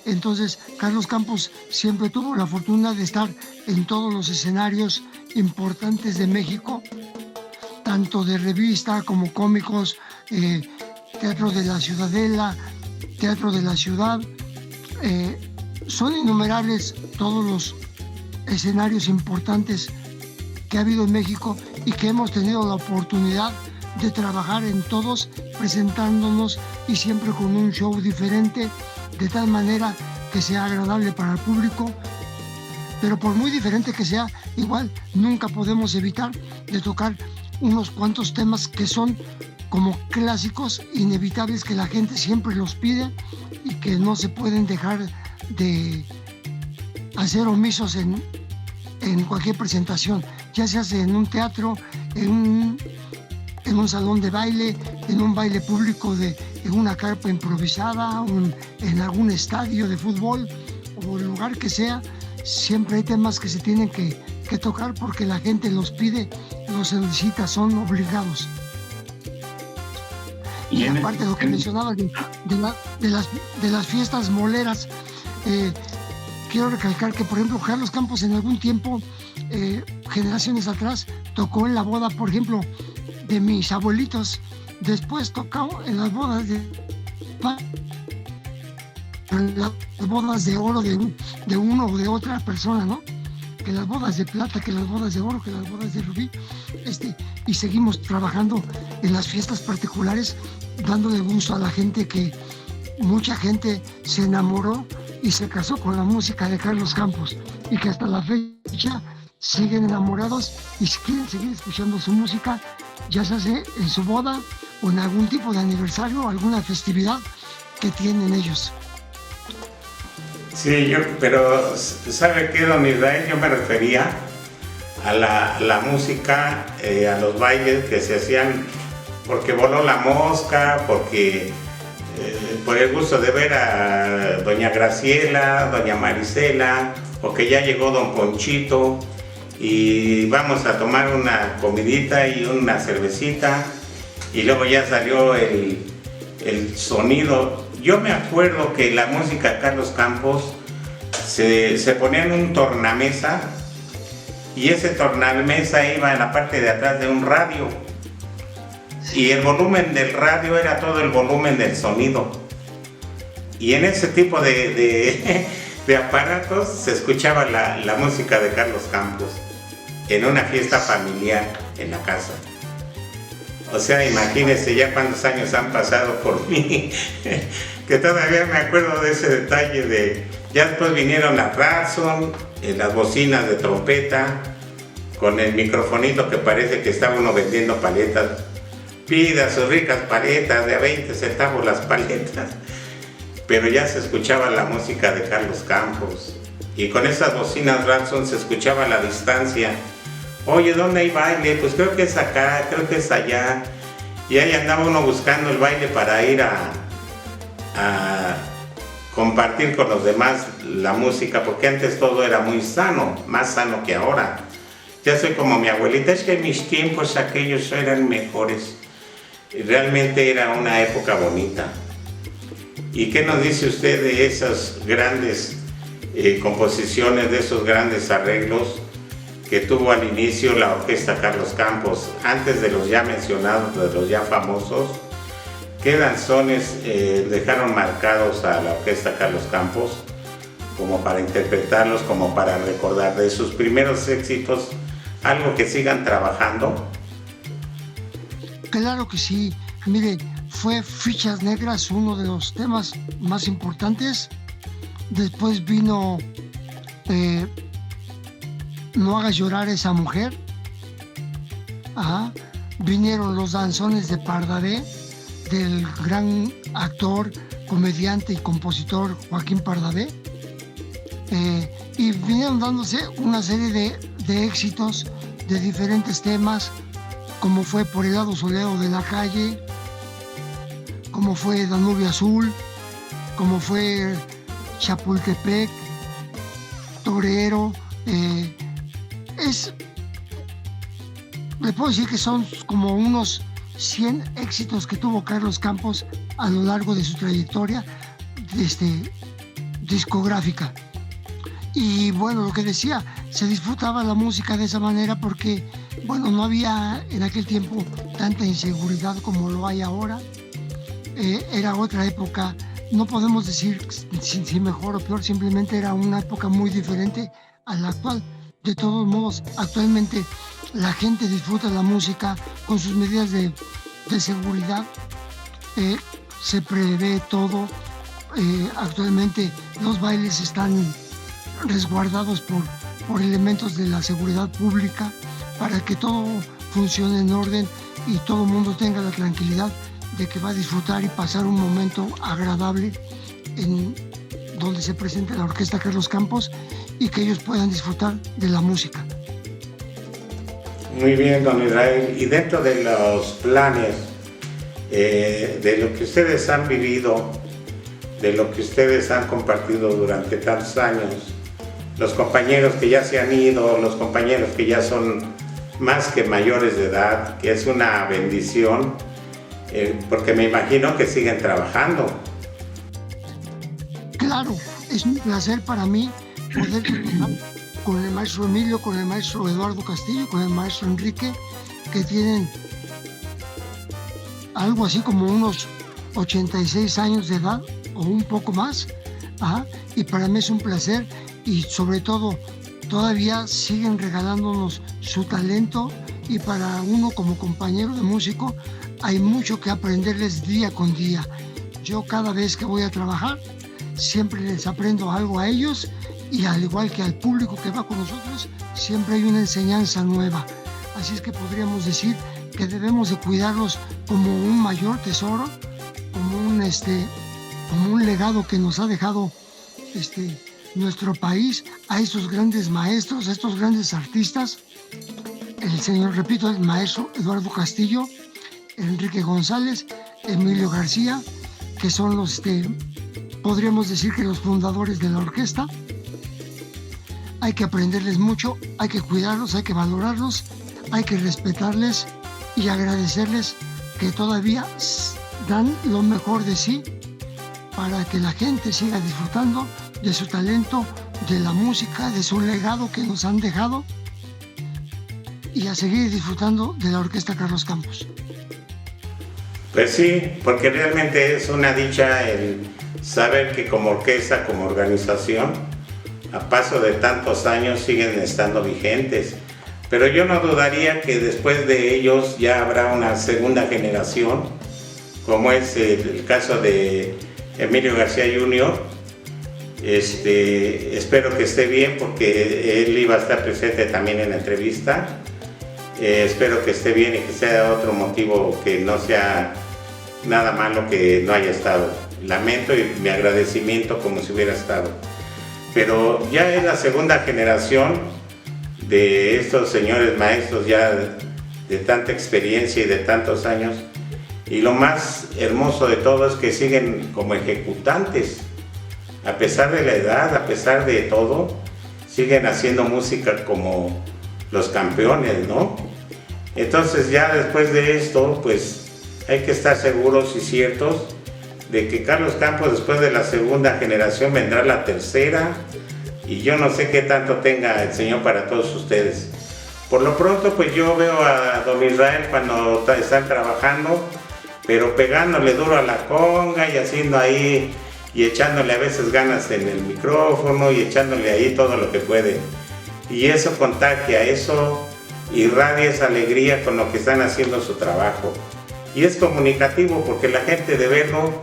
Entonces, Carlos Campos siempre tuvo la fortuna de estar en todos los escenarios importantes de México, tanto de revista como cómicos, Teatro de la Ciudadela, Teatro de la Ciudad. Son innumerables todos los escenarios importantes que ha habido en México y que hemos tenido la oportunidad de trabajar en todos, presentándonos y siempre con un show diferente, de tal manera que sea agradable para el público. Pero por muy diferente que sea, igual nunca podemos evitar de tocar unos cuantos temas que son como clásicos inevitables, que la gente siempre los pide y que no se pueden dejar de hacer omisos en cualquier presentación, ya sea en un teatro, en un salón de baile, en un baile público, en una carpa improvisada, en algún estadio de fútbol o el lugar que sea. Siempre hay temas que se tienen que tocar porque la gente los pide, los solicita, son obligados. Y aparte de lo que mencionaba de las fiestas moleras, quiero recalcar que, por ejemplo, Carlos Campos en algún tiempo, generaciones atrás, tocó en la boda, por ejemplo, de mis abuelitos, Después tocamos en las bodas de oro de uno o de otra persona, ¿no? Que las bodas de plata, que las bodas de oro, que las bodas de rubí, y seguimos trabajando en las fiestas particulares, dándole gusto a la gente, que mucha gente se enamoró y se casó con la música de Carlos Campos, y que hasta la fecha siguen enamorados y quieren seguir escuchando su música, ya sea en su boda o en algún tipo de aniversario o alguna festividad que tienen ellos. Sí, pero ¿sabe qué, don Israel? Yo me refería a la música, a los bailes que se hacían porque voló la mosca, porque por el gusto de ver a doña Graciela, doña Marisela, o que ya llegó don Ponchito y vamos a tomar una comidita y una cervecita, y luego ya salió el sonido. Yo me acuerdo que la música de Carlos Campos se ponía en un tornamesa, y ese tornamesa iba en la parte de atrás de un radio, y el volumen del radio era todo el volumen del sonido, y en ese tipo de aparatos se escuchaba la música de Carlos Campos en una fiesta familiar en la casa. O sea, imagínense ya cuántos años han pasado por mí, que todavía me acuerdo de ese detalle ya después vinieron las Radson, las bocinas de trompeta, con el microfonito que parece que está uno vendiendo paletas. Pida sus ricas paletas, de a 20 centavos las paletas. Pero ya se escuchaba la música de Carlos Campos, y con esas bocinas Radson se escuchaba a la distancia. Oye, ¿dónde hay baile? Pues creo que es acá, creo que es allá. Y ahí andaba uno buscando el baile para ir a compartir con los demás la música, porque antes todo era muy sano, más sano que ahora. Ya soy como mi abuelita, es que mis tiempos aquellos eran mejores. Realmente era una época bonita. ¿Y qué nos dice usted de esas grandes composiciones, de esos grandes arreglos que tuvo al inicio la orquesta Carlos Campos, antes de los ya mencionados, de los ya famosos? ¿Qué danzones dejaron marcados a la orquesta Carlos Campos como para interpretarlos, como para recordar de sus primeros éxitos, algo que sigan trabajando? Claro que sí. Mire, fue Fichas Negras uno de los temas más importantes. Después vino No hagas llorar a esa mujer. Ajá. Vinieron los danzones de Pardavé, del gran actor, comediante y compositor Joaquín Pardavé. Y vinieron dándose una serie de éxitos de diferentes temas, como fue Por el lado soleado de la calle, como fue Danubio Azul, como fue Chapultepec, Torero. Le puedo decir que son como unos 100 éxitos que tuvo Carlos Campos a lo largo de su trayectoria discográfica. Y bueno, lo que decía, se disfrutaba la música de esa manera porque, bueno, no había en aquel tiempo tanta inseguridad como lo hay ahora. Era otra época, no podemos decir si mejor o peor, simplemente era una época muy diferente a la actual. De todos modos, actualmente la gente disfruta la música con sus medidas de seguridad. Se prevé todo. Actualmente los bailes están resguardados por elementos de la seguridad pública para que todo funcione en orden y todo el mundo tenga la tranquilidad de que va a disfrutar y pasar un momento agradable en donde se presente la orquesta Carlos Campos y que ellos puedan disfrutar de la música. Muy bien, don Israel. Y dentro de los planes, de lo que ustedes han vivido, de lo que ustedes han compartido durante tantos años, los compañeros que ya se han ido, los compañeros que ya son más que mayores de edad, que es una bendición, porque me imagino que siguen trabajando. Claro, es un placer para mí poder trabajar con el maestro Emilio, con el maestro Eduardo Castillo, con el maestro Enrique, que tienen algo así como unos 86 años de edad o un poco más. Y para mí es un placer, y sobre todo todavía siguen regalándonos su talento, y para uno como compañero de músico hay mucho que aprenderles día con día. Yo cada vez que voy a trabajar siempre les aprendo algo a ellos, y al igual que al público que va con nosotros, siempre hay una enseñanza nueva. Así es que podríamos decir que debemos de cuidarlos como un mayor tesoro, como un legado que nos ha dejado nuestro país, a estos grandes maestros, a estos grandes artistas. El señor, repito, el maestro Eduardo Castillo, Enrique González, Emilio García, que son los, podríamos decir que los fundadores de la orquesta. Hay que aprenderles mucho, hay que cuidarlos, hay que valorarlos, hay que respetarles y agradecerles que todavía dan lo mejor de sí para que la gente siga disfrutando de su talento, de la música, de su legado que nos han dejado, y a seguir disfrutando de la Orquesta Carlos Campos. Pues sí, porque realmente es una dicha el saber que como orquesta, como organización, a paso de tantos años siguen estando vigentes. Pero yo no dudaría que después de ellos ya habrá una segunda generación, como es el caso de Emilio García Jr. Espero que esté bien, porque él iba a estar presente también en la entrevista. Espero que esté bien y que sea otro motivo, que no sea nada malo que no haya estado. Lamento, y mi agradecimiento como si hubiera estado. Pero ya es la segunda generación de estos señores maestros ya de tanta experiencia y de tantos años, y lo más hermoso de todo es que siguen como ejecutantes, a pesar de la edad, a pesar de todo, siguen haciendo música como los campeones, ¿no? Entonces ya después de esto, pues hay que estar seguros y ciertos de que Carlos Campos, después de la segunda generación, vendrá la tercera, y yo no sé qué tanto tenga el Señor para todos ustedes. Por lo pronto, pues yo veo a don Israel cuando están trabajando, pero pegándole duro a la conga y haciendo ahí, y echándole a veces ganas en el micrófono y echándole ahí todo lo que puede. Y eso contagia, eso irradia esa alegría con lo que están haciendo su trabajo. Y es comunicativo, porque la gente de verlo,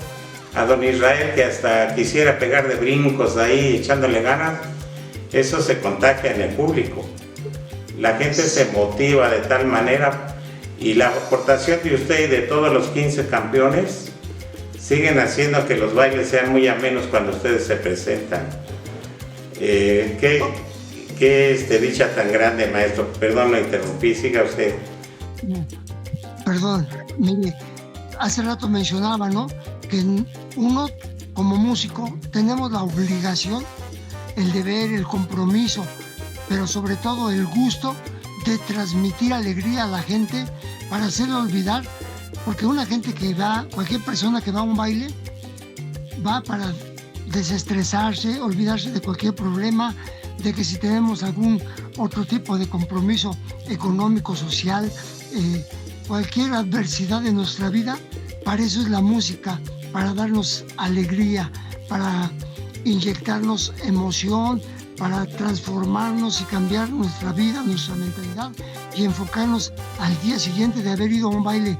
a don Israel, que hasta quisiera pegar de brincos ahí echándole ganas, eso se contagia en el público. La gente se motiva de tal manera, y la aportación de usted y de todos los 15 campeones siguen haciendo que los bailes sean muy amenos cuando ustedes se presentan. Qué dicha tan grande, maestro. Perdón, lo interrumpí, siga usted. Perdón, mire, hace rato mencionaba, ¿no?, que uno como músico tenemos la obligación, el deber, el compromiso, pero sobre todo el gusto de transmitir alegría a la gente para hacerle olvidar, porque una gente que va, cualquier persona que va a un baile, va para desestresarse, olvidarse de cualquier problema, de que si tenemos algún otro tipo de compromiso económico, social, cualquier adversidad de nuestra vida, para eso es la música, para darnos alegría, para inyectarnos emoción, para transformarnos y cambiar nuestra vida, nuestra mentalidad, y enfocarnos al día siguiente de haber ido a un baile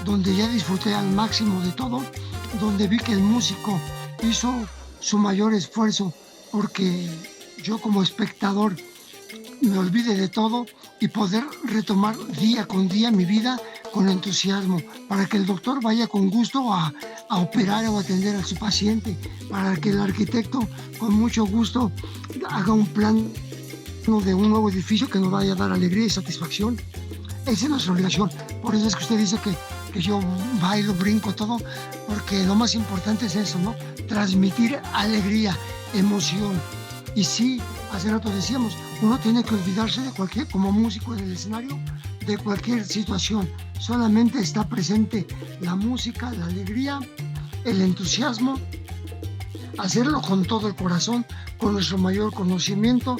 donde ya disfruté al máximo de todo, donde vi que el músico hizo su mayor esfuerzo porque yo como espectador me olvide de todo y poder retomar día con día mi vida con entusiasmo, para que el doctor vaya con gusto a operar o atender a su paciente, para que el arquitecto con mucho gusto haga un plan de un nuevo edificio que nos vaya a dar alegría y satisfacción. Esa es nuestra obligación. Por eso es que usted dice que yo bailo, brinco, todo, porque lo más importante es eso, ¿no? Transmitir alegría, emoción. Y sí, hace rato decíamos, uno tiene que olvidarse de cualquier, como músico en el escenario, de cualquier situación. Solamente está presente la música, la alegría, el entusiasmo, hacerlo con todo el corazón, con nuestro mayor conocimiento,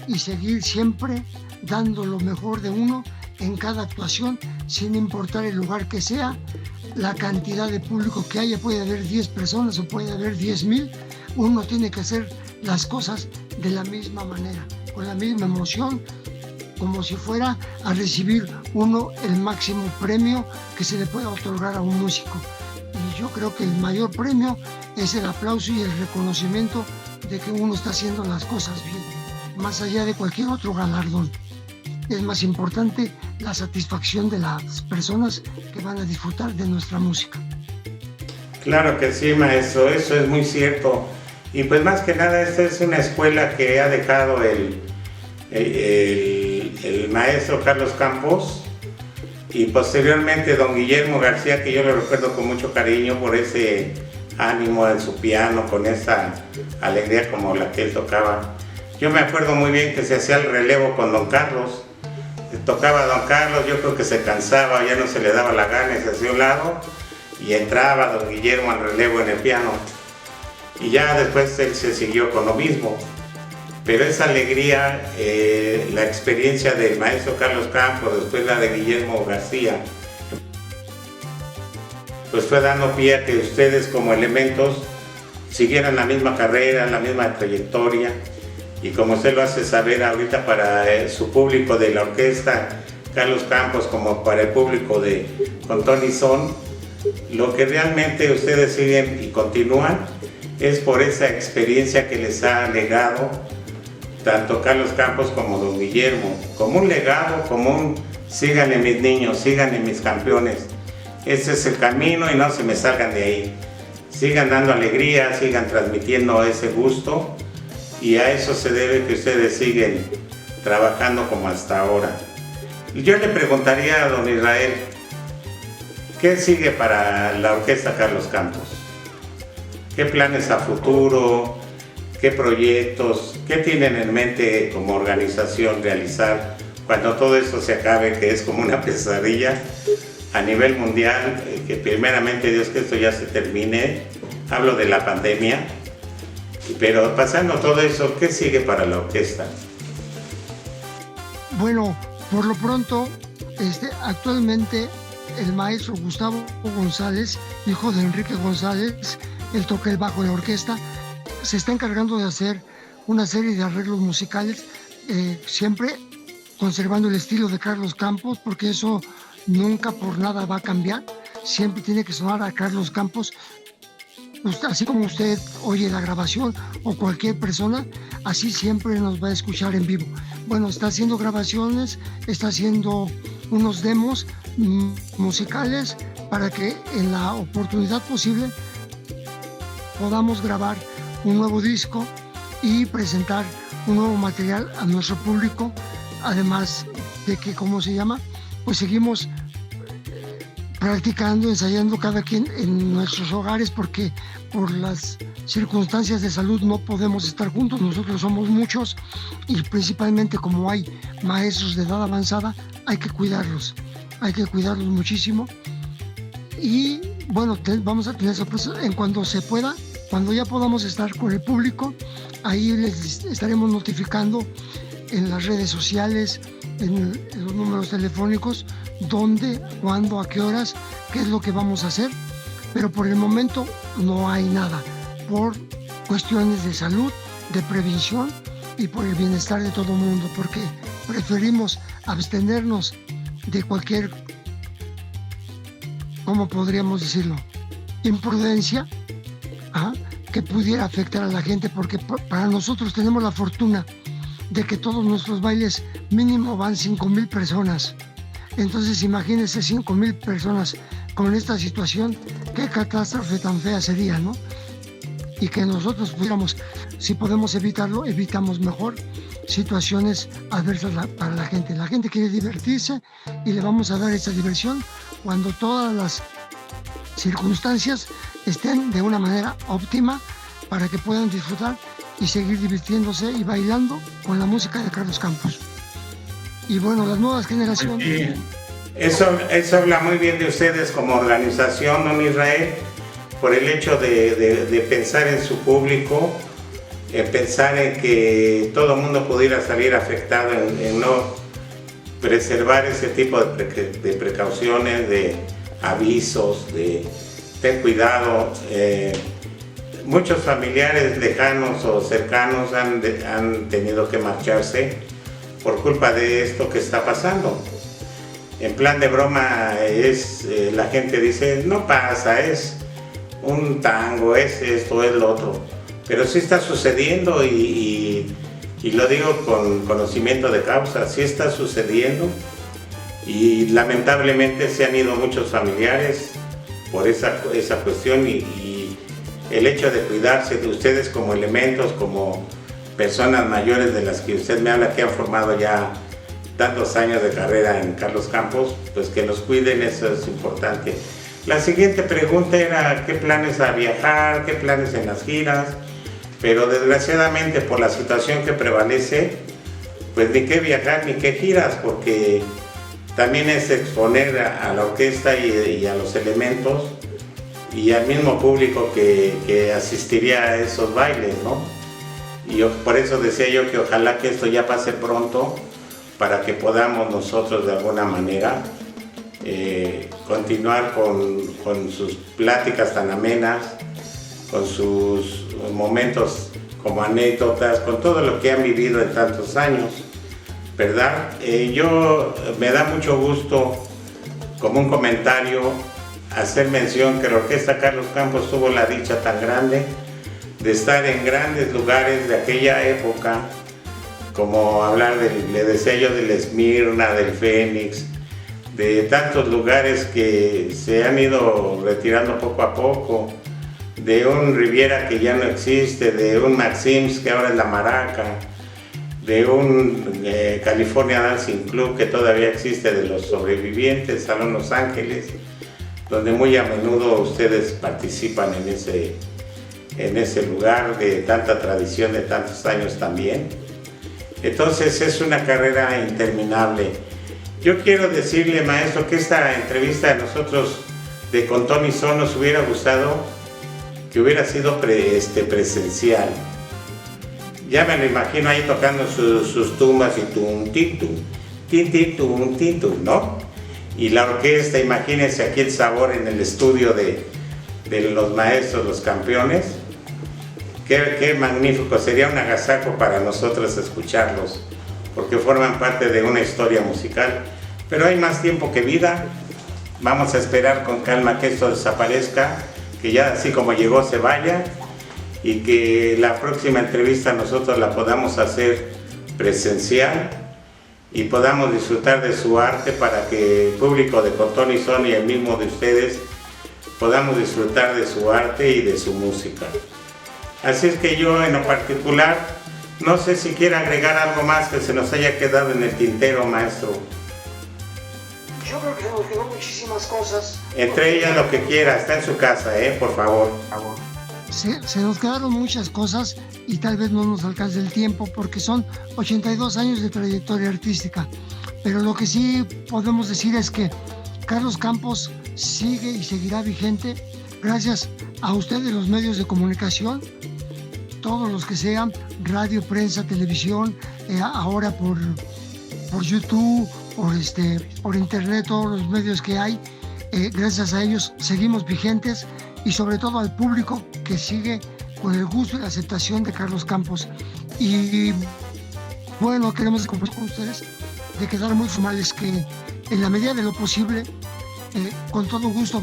y seguir siempre dando lo mejor de uno en cada actuación, sin importar el lugar que sea, la cantidad de público que haya, puede haber 10 personas o puede haber 10,000, uno tiene que hacer las cosas de la misma manera, con la misma emoción, como si fuera a recibir uno el máximo premio que se le pueda otorgar a un músico. Y yo creo que el mayor premio es el aplauso y el reconocimiento de que uno está haciendo las cosas bien, más allá de cualquier otro galardón. Es más importante la satisfacción de las personas que van a disfrutar de nuestra música. Claro que sí, maestro, eso es muy cierto. Y pues más que nada, esta es una escuela que ha dejado el maestro Carlos Campos y posteriormente don Guillermo García, que yo lo recuerdo con mucho cariño por ese ánimo en su piano, con esa alegría como la que él tocaba. Yo me acuerdo muy bien que se hacía el relevo con don Carlos. Tocaba don Carlos, yo creo que se cansaba, ya no se le daba la gana y se hacía un lado y entraba don Guillermo al relevo en el piano y ya después él se siguió con lo mismo. Pero esa alegría, la experiencia del maestro Carlos Campos, después la de Guillermo García, pues fue dando pie a que ustedes como elementos siguieran la misma carrera, la misma trayectoria. Y como usted lo hace saber ahorita para su público de la orquesta Carlos Campos, como para el público de Con Tony Son, lo que realmente ustedes siguen y continúan es por esa experiencia que les ha legado tanto Carlos Campos como don Guillermo, como un legado, como un síganle mis niños, síganle mis campeones. Ese es el camino y no se me salgan de ahí. Sigan dando alegría, sigan transmitiendo ese gusto. Y a eso se debe que ustedes siguen trabajando como hasta ahora. Yo le preguntaría a don Israel, ¿qué sigue para la orquesta Carlos Campos? ¿Qué planes a futuro? ¿Qué proyectos? ¿Qué tienen en mente como organización realizar cuando todo esto se acabe, que es como una pesadilla a nivel mundial? Que primeramente Dios que esto ya se termine. Hablo de la pandemia. Pero pasando todo eso, ¿qué sigue para la orquesta? Bueno, por lo pronto, actualmente el maestro Gustavo González, hijo de Enrique González, él toca el bajo de la orquesta, se está encargando de hacer una serie de arreglos musicales, siempre conservando el estilo de Carlos Campos, porque eso nunca por nada va a cambiar, siempre tiene que sonar a Carlos Campos. Así como usted oye la grabación o cualquier persona, así siempre nos va a escuchar en vivo. Bueno, está haciendo grabaciones, está haciendo unos demos musicales para que en la oportunidad posible podamos grabar un nuevo disco y presentar un nuevo material a nuestro público, además de que, pues seguimos practicando, ensayando cada quien en nuestros hogares, porque por las circunstancias de salud no podemos estar juntos. Nosotros somos muchos y principalmente como hay maestros de edad avanzada, hay que cuidarlos muchísimo. Y bueno, vamos a tener sorpresas en cuando se pueda, cuando ya podamos estar con el público, ahí les estaremos notificando en las redes sociales, en los números telefónicos, dónde, cuándo, a qué horas, qué es lo que vamos a hacer. Pero por el momento no hay nada, por cuestiones de salud, de prevención y por el bienestar de todo el mundo, porque preferimos abstenernos de cualquier, ¿cómo podríamos decirlo?, imprudencia que pudiera afectar a la gente, porque para nosotros tenemos la fortuna de que todos nuestros bailes mínimo van 5,000 personas. Entonces imagínense 5,000 personas con esta situación, qué catástrofe tan fea sería, ¿no? Y que nosotros pudiéramos, si podemos evitarlo, evitamos mejor situaciones adversas para la gente. La gente quiere divertirse y le vamos a dar esa diversión cuando todas las circunstancias estén de una manera óptima para que puedan disfrutar y seguir divirtiéndose y bailando con la música de Carlos Campos. Y bueno, las nuevas generaciones... Sí. Eso habla muy bien de ustedes como organización, don Israel, por el hecho de pensar en su público, pensar en que todo el mundo pudiera salir afectado, en no preservar ese tipo de precauciones, de avisos de ten cuidado. Muchos familiares lejanos o cercanos han tenido que marcharse por culpa de esto que está pasando. En plan de broma la gente dice, no pasa, es un tango, es esto, es lo otro. Pero sí está sucediendo y lo digo con conocimiento de causa, sí está sucediendo y lamentablemente se han ido muchos familiares por esa cuestión y el hecho de cuidarse de ustedes como elementos, como personas mayores de las que usted me habla, que han formado ya tantos años de carrera en Carlos Campos, pues que nos cuiden, eso es importante. La siguiente pregunta era qué planes a viajar, qué planes en las giras, pero desgraciadamente por la situación que prevalece, pues ni qué viajar ni qué giras, porque también es exponer a la orquesta y a los elementos y al mismo público que asistiría a esos bailes, ¿no? Y por eso decía yo que ojalá que esto ya pase pronto para que podamos nosotros de alguna manera continuar con sus pláticas tan amenas, con sus momentos como anécdotas, con todo lo que han vivido en tantos años, ¿verdad? Me da mucho gusto, como un comentario, hacer mención que la Orquesta Carlos Campos tuvo la dicha tan grande de estar en grandes lugares de aquella época, como hablar le decía yo del Esmirna, del Fénix, de tantos lugares que se han ido retirando poco a poco, de un Riviera que ya no existe, de un Maxims que ahora es la Maraca, de un California Dancing Club que todavía existe, de los sobrevivientes, Salón Los Ángeles, donde muy a menudo ustedes participan en ese lugar de tanta tradición, de tantos años también. Entonces es una carrera interminable. Yo quiero decirle, maestro, que esta entrevista de nosotros de Con Tony Son nos hubiera gustado que hubiera sido presencial. Ya me lo imagino ahí tocando sus tumbas y tum, tin, tum, tin, tin, tum, tin, tum, ¿no? Y la orquesta, imagínense aquí el sabor en el estudio de los maestros, los campeones. Qué magnífico, sería un agasajo para nosotros escucharlos, porque forman parte de una historia musical. Pero hay más tiempo que vida, vamos a esperar con calma que esto desaparezca, que ya así como llegó se vaya, y que la próxima entrevista nosotros la podamos hacer presencial y podamos disfrutar de su arte para que el público de Con Tony Son y el mismo de ustedes podamos disfrutar de su arte y de su música. Así es que yo en lo particular, no sé si quiere agregar algo más que se nos haya quedado en el tintero, maestro. Yo creo que se nos quedó muchísimas cosas. Entre ellas lo que quiera, está en su casa, por favor. Se nos quedaron muchas cosas y tal vez no nos alcance el tiempo porque son 82 años de trayectoria artística. Pero lo que sí podemos decir es que Carlos Campos sigue y seguirá vigente gracias a ustedes, los medios de comunicación, todos los que sean, radio, prensa, televisión, ahora por YouTube, por internet, todos los medios que hay. Gracias a ellos seguimos vigentes y sobre todo al público que sigue con el gusto y la aceptación de Carlos Campos. Y bueno, queremos compartir con ustedes de quedar muy formales que en la medida de lo posible, con todo gusto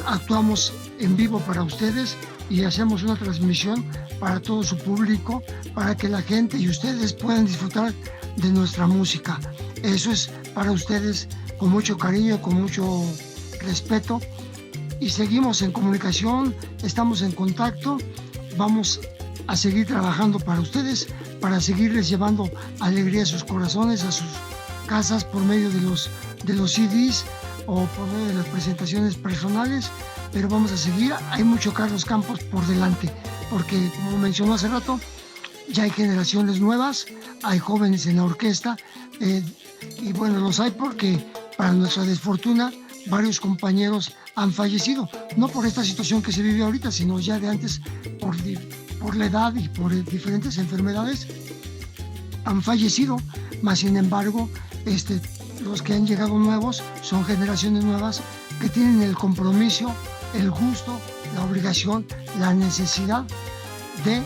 actuamos en vivo para ustedes y hacemos una transmisión para todo su público, para que la gente y ustedes puedan disfrutar de nuestra música. Eso es para ustedes con mucho cariño, con mucho respeto, y seguimos en comunicación, estamos en contacto, vamos a seguir trabajando para ustedes, para seguirles llevando alegría a sus corazones, a sus casas por medio de los CDs o por medio de las presentaciones personales, pero vamos a seguir. Hay mucho Carlos Campos por delante, porque como mencionó hace rato, ya hay generaciones nuevas, hay jóvenes en la orquesta, y bueno, los hay porque para nuestra desfortuna varios compañeros han fallecido, no por esta situación que se vive ahorita, sino ya de antes, por la edad y por diferentes enfermedades, han fallecido, mas sin embargo, los que han llegado nuevos son generaciones nuevas que tienen el compromiso, el gusto, la obligación, la necesidad de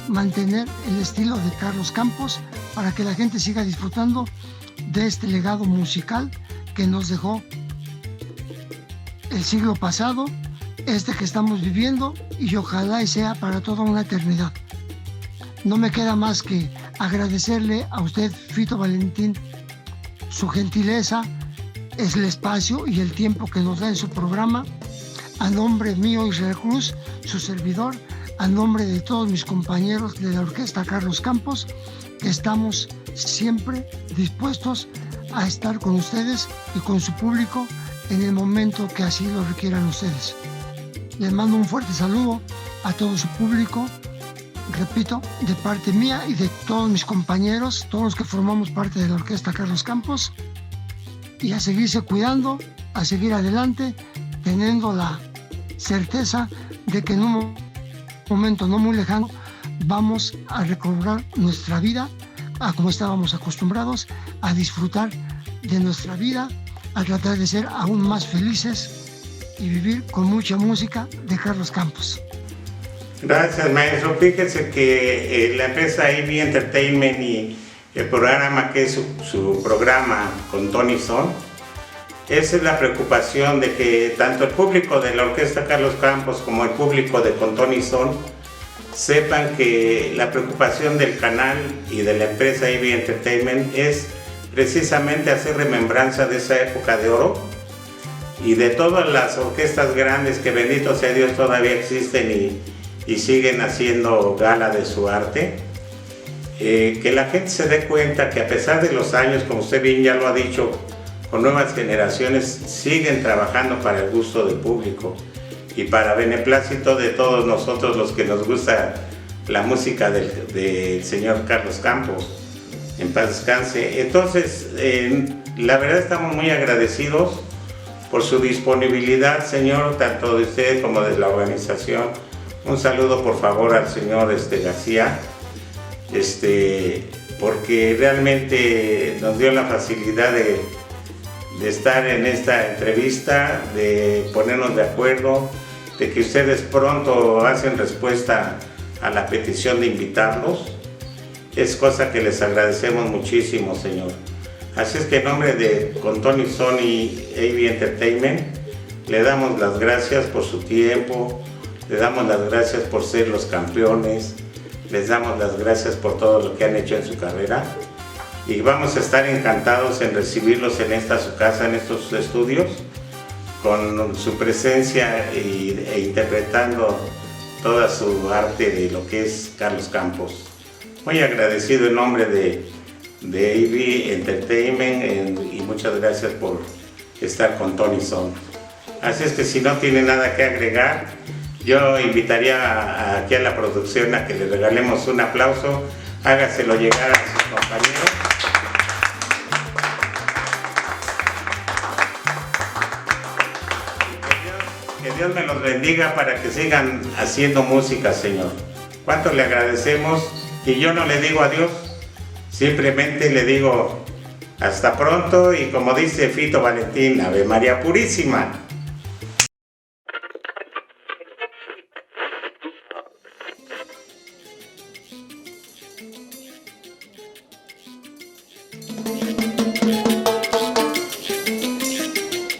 mantener el estilo de Carlos Campos para que la gente siga disfrutando de este legado musical que nos dejó el siglo pasado, este que estamos viviendo, y ojalá y sea para toda una eternidad. No me queda más que agradecerle a usted, Fito Valentín, su gentileza, es el espacio y el tiempo que nos da en su programa. A nombre mío, Israel Cruz, su servidor, a nombre de todos mis compañeros de la Orquesta Carlos Campos, que estamos siempre dispuestos a estar con ustedes y con su público en el momento que así lo requieran ustedes. Les mando un fuerte saludo a todo su público, repito, de parte mía y de todos mis compañeros, todos los que formamos parte de la Orquesta Carlos Campos, y a seguirse cuidando, a seguir adelante, teniendo la certeza de que en un momento no muy lejano vamos a recobrar nuestra vida a como estábamos acostumbrados, a disfrutar de nuestra vida, a tratar de ser aún más felices y vivir con mucha música de Carlos Campos. Gracias, maestro. Fíjese que la empresa AB Entertainment y el programa que es su programa con Tony Son, esa es la preocupación de que tanto el público de la Orquesta Carlos Campos como el público de Con Tony Son sepan que la preocupación del canal y de la empresa AB Entertainment es precisamente hacer remembranza de esa época de oro y de todas las orquestas grandes que, bendito sea Dios, todavía existen y siguen haciendo gala de su arte. Que la gente se dé cuenta que a pesar de los años, como usted bien ya lo ha dicho, con nuevas generaciones siguen trabajando para el gusto del público y para beneplácito de todos nosotros los que nos gusta la música del señor Carlos Campos. En paz descanse. Entonces, la verdad estamos muy agradecidos por su disponibilidad, señor, tanto de usted como de la organización. Un saludo, por favor, al señor García, porque realmente nos dio la facilidad de estar en esta entrevista, de ponernos de acuerdo, de que ustedes pronto hacen respuesta a la petición de invitarlos. Es cosa que les agradecemos muchísimo, señor. Así es que en nombre de Con Tony Son y AB Entertainment, le damos las gracias por su tiempo, le damos las gracias por ser los campeones, les damos las gracias por todo lo que han hecho en su carrera y vamos a estar encantados en recibirlos en esta su casa, en estos estudios, con su presencia e interpretando toda su arte de lo que es Carlos Campos. Muy agradecido en nombre de AB Entertainment y muchas gracias por estar con Tony Son. Así es que si no tiene nada que agregar, yo invitaría aquí a la producción a que le regalemos un aplauso, hágaselo llegar a sus compañeros. Que Dios me los bendiga para que sigan haciendo música, señor. Cuánto le agradecemos, y yo no le digo adiós, simplemente le digo hasta pronto, y como dice Fito Valentín, Ave María Purísima.